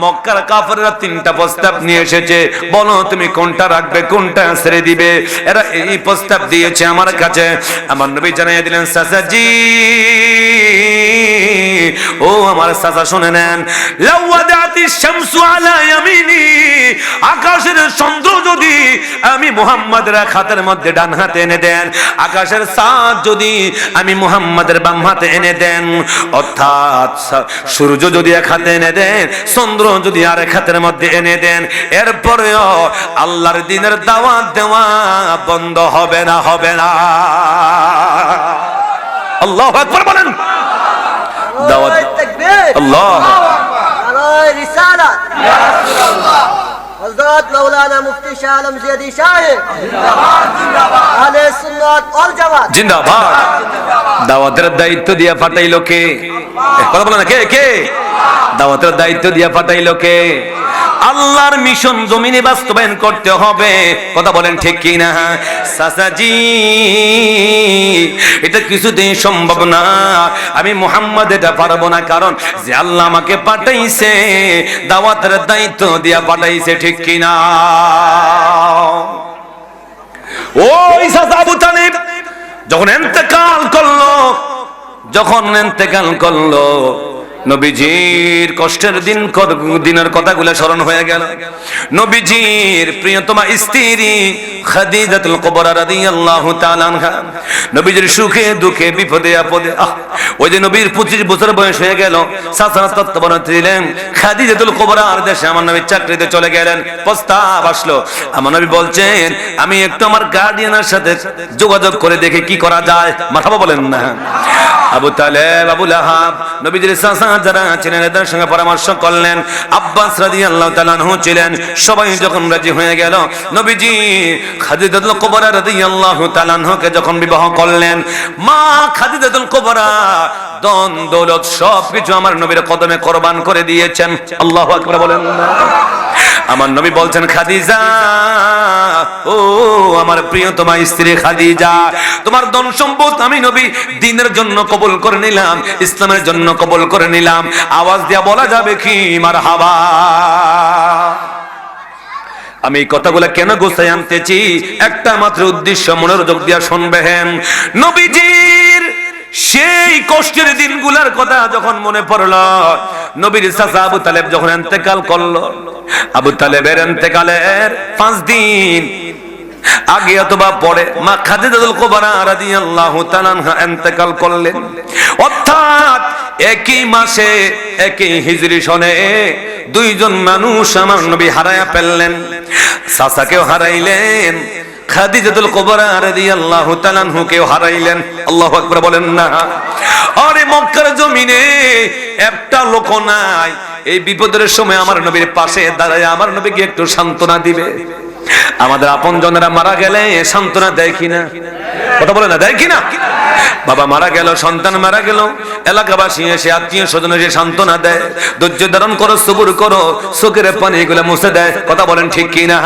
[SPEAKER 1] মক্কার কাফেররা 3টা প্রস্তাব নিয়ে এসেছে, বলো তুমি কোনটা রাখবে, কোনটা ছেড়ে দিবে। এরা এই প্রস্তাব দিয়েছে আমার কাছে। আমার নবী জানিয়ে দিলেন, চাচাজি, ও আমার চাচা শুনে নেন, লাওয়াদাতিশ শামসু আলা ইয়ামিনি, আকাশের চন্দ্র যদি আমি মুহাম্মাদের এক হাতের মধ্যে ডান হাতে এনে দেন, আকাশের চাঁদ যদি আমি মুহাম্মাদের বাম হাতে এনে দেন, অর্থাৎ সূর্য যদি এক হাতে এনে দেন, চন্দ্র যদি আর এক হাতের মধ্যে এনে দেন, এরপরেও আল্লাহর দ্বীনের দাওয়াত দেওয়া বন্ধ হবে না, হবে না। আল্লাহু আকবার বলেন। দাওয়াত, আল্লাহ,
[SPEAKER 3] রিসালাত, ইয়া রাসূলুল্লাহ, হযরত মাওলানা মুফতি শাহ আলম জিয়াদি সাহেব জিন্দাবাদ, জিন্দাবাদ, আহলে সুন্নাত ওয়াল জামাত
[SPEAKER 1] জিন্দাবাদ। দাওয়াতের দায়িত্ব দিয়া পাঠাইলো কে? কথা বলেন না, কে কে? দাওয়াতের দায়িত্ব দিয়া পাঠাইলো কে? আল্লাহর মিশন জমিনে বাস্তবায়ন করতে হবে। কথা বলেন ঠিক কি না? চাচাজি, এটা কিছুতেই সম্ভব না, আমি মুহাম্মদ এটা পারবো না, কারণ যে আল্লাহ আমাকে পাঠাইছে, দাওয়াতের দায়িত্ব দিয়া পাঠাইছে, ঠিক কি না? ওই চাচা আবু তালিব যখন ইন্তেকাল করলো, নবীজির কষ্টের দিনের কথাগুলো স্মরণ হয়ে গেল। নবীজির প্রিয়তমা স্ত্রী খাদিজাতুল কুবরা রাদিয়াল্লাহু তাআলা আনহা, নবীজির সুখে দুঃখে বিপদে আপদে, ওই যে নবীর 25 বছর বয়স হয়ে গেল, সাসারা তত্ত্বাবধানে ছিলেন খাদিজাতুল কুবরার দেশে আমার নবী চাকরিতে চলে গেলেন। প্রস্তাব আসলো, আমার নবী বলছেন, আমি একটু আমার গার্ডিয়ানের সাথে যোগাযোগ করে দেখে কি করা যায়। মারহাবা বলেন না। আবু তালেব, আবু লাহাব, নবীজির চাচা যারা ছিলেন, এদের সঙ্গে পরামর্শ করলেন। আব্বাস রাদিয়াল্লাহু তাআলা আনহু ছিলেন। সবাই যখন রাজি হয়ে গেল, নবীজি খাদিজাতুল কুবরা রাদিয়াল্লাহু তাআলা আনহাকে যখন বিবাহ করলেন, মা খাদিজাতুল কুবরা ধন দৌলত সবকিছু আমার নবীর কদমে কুরবান করে দিয়েছেন। আল্লাহু আকবার বলেন না। আমার নবী বলছেন, খাদিজা, ও আমার প্রিয়তমা স্ত্রী খাদিজা, তোমার ধন সম্পদ আমি নবী দ্বীনের জন্য কবুল করে নিলাম, ইসলামের জন্য কবুল করে নিলাম। আওয়াজ দিয়া বলা যাবে কি মারহাবা? আমি এই কথাগুলো কেন গোছাই আনতেছি? একটা মাত্র উদ্দেশ্য, মনোযোগ দিয়া শুনবেন। নবীজির সেই কষ্টের দিনগুলোর কথা যখন মনে পড়ল, নবীর চাচা আবু তালেব যখন ইন্তেকাল করলো, আবু তালেবের ইন্তেকালের 5 দিন আগে অথবা পরে মা খাদিজাতুল কুবরা রাদিয়াল্লাহু তাআলা আনহা ইন্তেকাল করলেন। অর্থাৎ একই মাসে, একই হিজরি সনে দুইজন মানুষ আমার নবী হারায়া ফেললেন। চাচাকেও হারাইলেন, খাদিজাতুল কুবরা রাদিয়াল্লাহু তাআলা আনহুকেও হারাইলেন। আল্লাহু আকবার বলেন না। আরে মক্কার জমিনে একটা লোক নাই এই বিপদের সময় আমার নবীর পাশে দাঁড়ায় আমার নবীকে একটু সান্ত্বনা দিবে। আমাদের আপনজনেরা মারা গেলে সান্ত্বনা দেয় কিনা? কথা বলে না, দেয় কিনা? বাবা মারা গেল, সন্তান মারা গেল, এলাকাবাসী এসে, আত্মীয় স্বজন এসে সান্ত্বনা দেয়, ধৈর্য ধারণ করো, সবুর করো, চোখের পানি এগুলো মুছে দেয়। কথা বলেন ঠিক কিনা?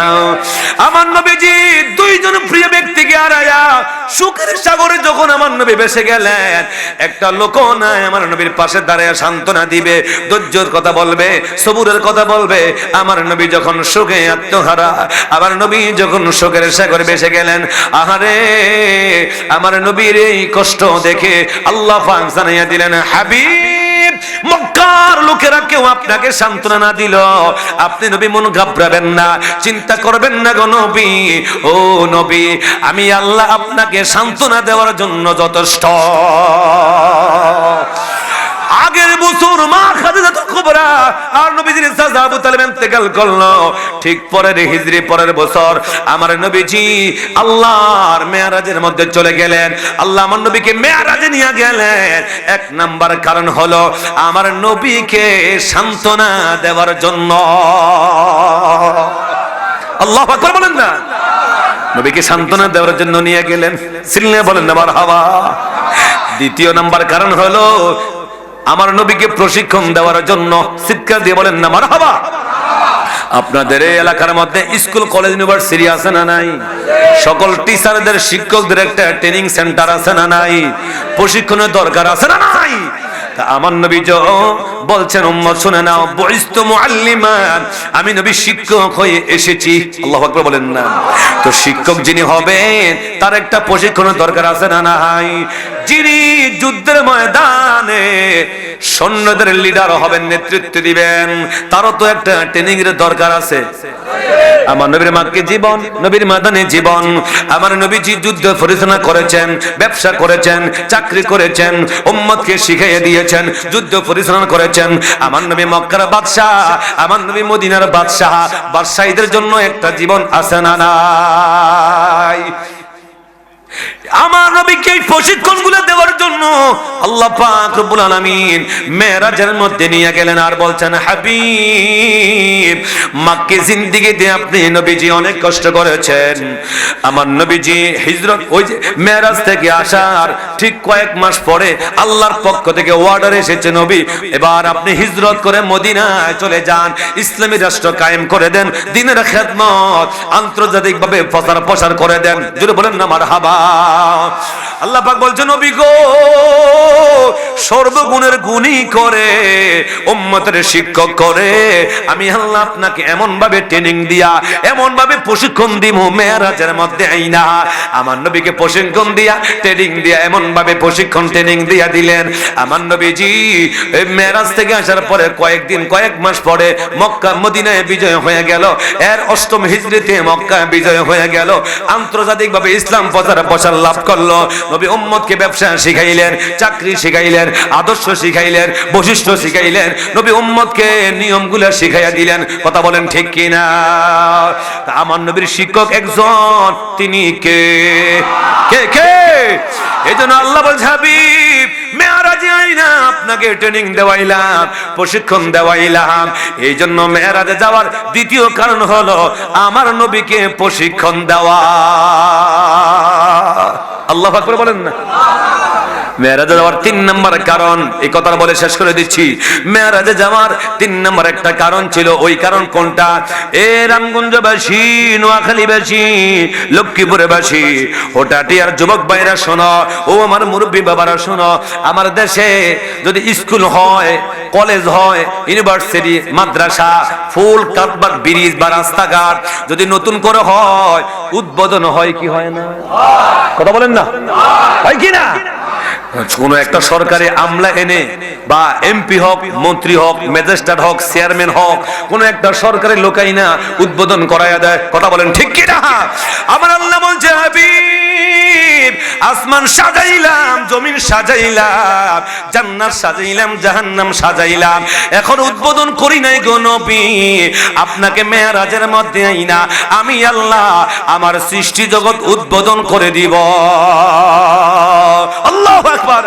[SPEAKER 1] আমার নবীজি দুইজন প্রিয় ব্যক্তিকে হারায়া সুখের সাগরে যখন আমার নবী ভেসে গেলেন, একটা লোক নাই আমার নবীর পাশে দাঁড়ায় সান্ত্বনা দিবে, ধৈর্যের কথা বলবে, সবুরের কথা বলবে। আমার নবী যখন সুখে আত্মহারা, আমার নবী যখন শোকের সাগরে ভেসে গেলেন, আহারে আমার নবীর এই কষ্ট দেখে আল্লাহ পাক জানাইয়া দিলেন, হাবিব, মক্কার লোকেরা কেউ আপনাকে সান্ত্বনা না দিল, আপনি নবী মন ঘাবড়াবেন না, চিন্তা করবেন না গো নবী। ও নবী, আমি আল্লাহ আপনাকে সান্ত্বনা দেওয়ার জন্য যথেষ্ট। আগের বছর মা খাদিজাতুল কুবরা আর নবীজির চাচা আবু তালেব ইন্তেকাল করলো, ঠিক পরের হিজরি পরের বছর আমার নবীজি আল্লাহর মেরাজের মধ্যে চলে গেলেন। আল্লাহ আমার নবীকে মেরাজে নিয়ে গেলেন। এক নাম্বার কারণ হলো আমার নবীকে সান্ত্বনা দেওয়ার জন্য। আল্লাহু আকবার বলেন না। নবীকে সান্ত্বনা দেওয়ার জন্য নিয়ে গেলেন। সিলনে বলেন না মারহাবা। দ্বিতীয় নাম্বার কারণ হলো আমার নবীকে প্রশিক্ষণ দেওয়ার জন্য। চিৎকার দিয়ে বলেন না মারহাবা। আপনাদের এই এলাকার মধ্যে স্কুল কলেজ ইউনিভার্সিটি আছে না নাই? সকল টিচারদের শিক্ষকদের একটা ট্রেনিং সেন্টার আছে না নাই? প্রশিক্ষণের দরকার আছে না নাই? আমার নবী বলছেন উম্মত শুনে নাও, বুইস্তু মুআল্লিমান, আমি নবী শিক্ষক হয়ে এসেছি। আল্লাহু আকবার বলেন না? তো শিক্ষক যিনি হবেন তার একটা প্রশিক্ষণের দরকার আছে না নাই? যিনি যুদ্ধের ময়দানে সৈন্যদের লিডার হবেন, নেতৃত্ব দিবেন, তারও তো একটা ট্রেনিং এর দরকার আছে। আমার নবীর মাকে জীবন, নবীর ময়দানে জীবন। আমার নবীজি যুদ্ধ পরিচালনা করেছেন, ব্যবসা করেছেন, চাকরি করেছেন, উম্মতকে শিখিয়ে দিয়েছেন, যুদ্ধ পরিচালনা করেছেন। আমার নবী মক্কার বাদশাহ, আমার নবী মদিনার বাদশাহ। বাদশাহীদের জন্য একটা জীবন আছে না নাই? আমার নবীকে এই প্রশিক্ষণগুলো দেওয়ার জন্য আল্লাহ পাক রব্বুল আলামিন মেরাজের মধ্যে নিয়ে গেলেন, আর বলছেন, হাবিব, মক্কা জিন্দেগিতে আপনি নবীজি অনেক কষ্ট করেছেন। আমার নবীজি হিজরত, ওই যে মেরাজ থেকে আসার ঠিক কয়েক মাস পরে আল্লাহর পক্ষ থেকে অর্ডার এসেছে, নবী এবার আপনি হিজরত করে মদিনায় চলে যান, ইসলামী রাষ্ট্র কায়েম করে দেন, দ্বীনের খেদমত আন্তর্জাতিকভাবে প্রসার করে দেন। যদি বলেন না মারহাবা। আল্লাহ পাক বলছেন, নবী গো, সর্বগুণের গুণী করে, উম্মতের শিক্ষক করে আমি আল্লাহ আপনাকে এমন ভাবে ট্রেনিং দিয়া, এমন ভাবে প্রশিক্ষণ দিব, মেরাজের মধ্যে আইনা আমার নবীকে প্রশিক্ষণ দিয়া, ট্রেনিং দিয়া, এমন ভাবে প্রশিক্ষণ ট্রেনিং দিয়া দিলেন। আমার নবীজি মেরাজ থেকে আসার পরে কয়েকদিন, কয়েক মাস পরে মক্কা মদিনায় বিজয় হয়ে গেল। এর 8ম হিজরিতে মক্কা বিজয় হয়ে গেল, আন্তর্জাতিকভাবে ইসলাম প্রচার লাভ করলো। নবী উম্মতকে ব্যবসা শিখাইলেন, চাকরি শিখাইলেন, আদর্শ শিখাইলেন, বৈশিষ্ট্য শিখাইলেন, নবী উম্মতকে নিয়মগুলো শিখাইয়া দিলেন। কথা বলেন ঠিক কিনা? আমার নবীর শিক্ষক একজন, তিনি কে? কে কে? এইজন্য আল্লাহ বলছে, হাবিব, মেরাজে আইনা আপনাকে ট্রেনিং দেওয়াইলাম, প্রশিক্ষণ দেওয়াইলাম। এই জন্য মেরাজে যাওয়ার দ্বিতীয় কারণ হলো আমার নবীকে প্রশিক্ষণ দেওয়া। আল্লাহু আকবার বলেন না? মেরাজে যাওয়ার 3 নম্বর কারণ, এই কথাটা বলে শেষ করে দিচ্ছি। মেরাজে যাওয়ার 3 নম্বর একটা কারণ ছিল। ওই কারণ কোনটা? এ রামগঞ্জবাসী, নোয়াখালীবাসী, লক্ষ্মীপুরবাসী, হোটাটিয়ার যুবক ভাইরা শোনো, ও আমার মুরব্বী বাবারা শোনো, আমার দেশে যদি স্কুল হয়, কলেজ হয়, ইউনিভার্সিটি, মাদ্রাসা, ফুল কাটবার ব্রিজ বা রাস্তাঘাট যদি নতুন করে হয়, উদ্বোধন হয় কি হয় না? কথা বলেন না? হয় কি না? কোন একটা সরকারি আমলা এনে বা এমপি হোক, মন্ত্রী হোক, ম্যাজিস্ট্রেট হোক, চেয়ারম্যান হোক, কোন একটা সরকারি লোকাই না উদ্বোধন করায়া দেয়। কথা বলেন ঠিক কি না? আমার আল্লাহ বলছে, হাবিব, আসমান সাজাইলাম, জমিন সাজাইলাম, জান্নাত সাজাইলাম, জাহান্নাম সাজাইলাম, এখন উদ্বোধন করি নাই গো নবী। আপনাকে মেরাজের মধ্যে আইনা আমি আল্লাহ আমার সৃষ্টি জগৎ উদ্বোধন করে দিব। আল্লাহু আকবার।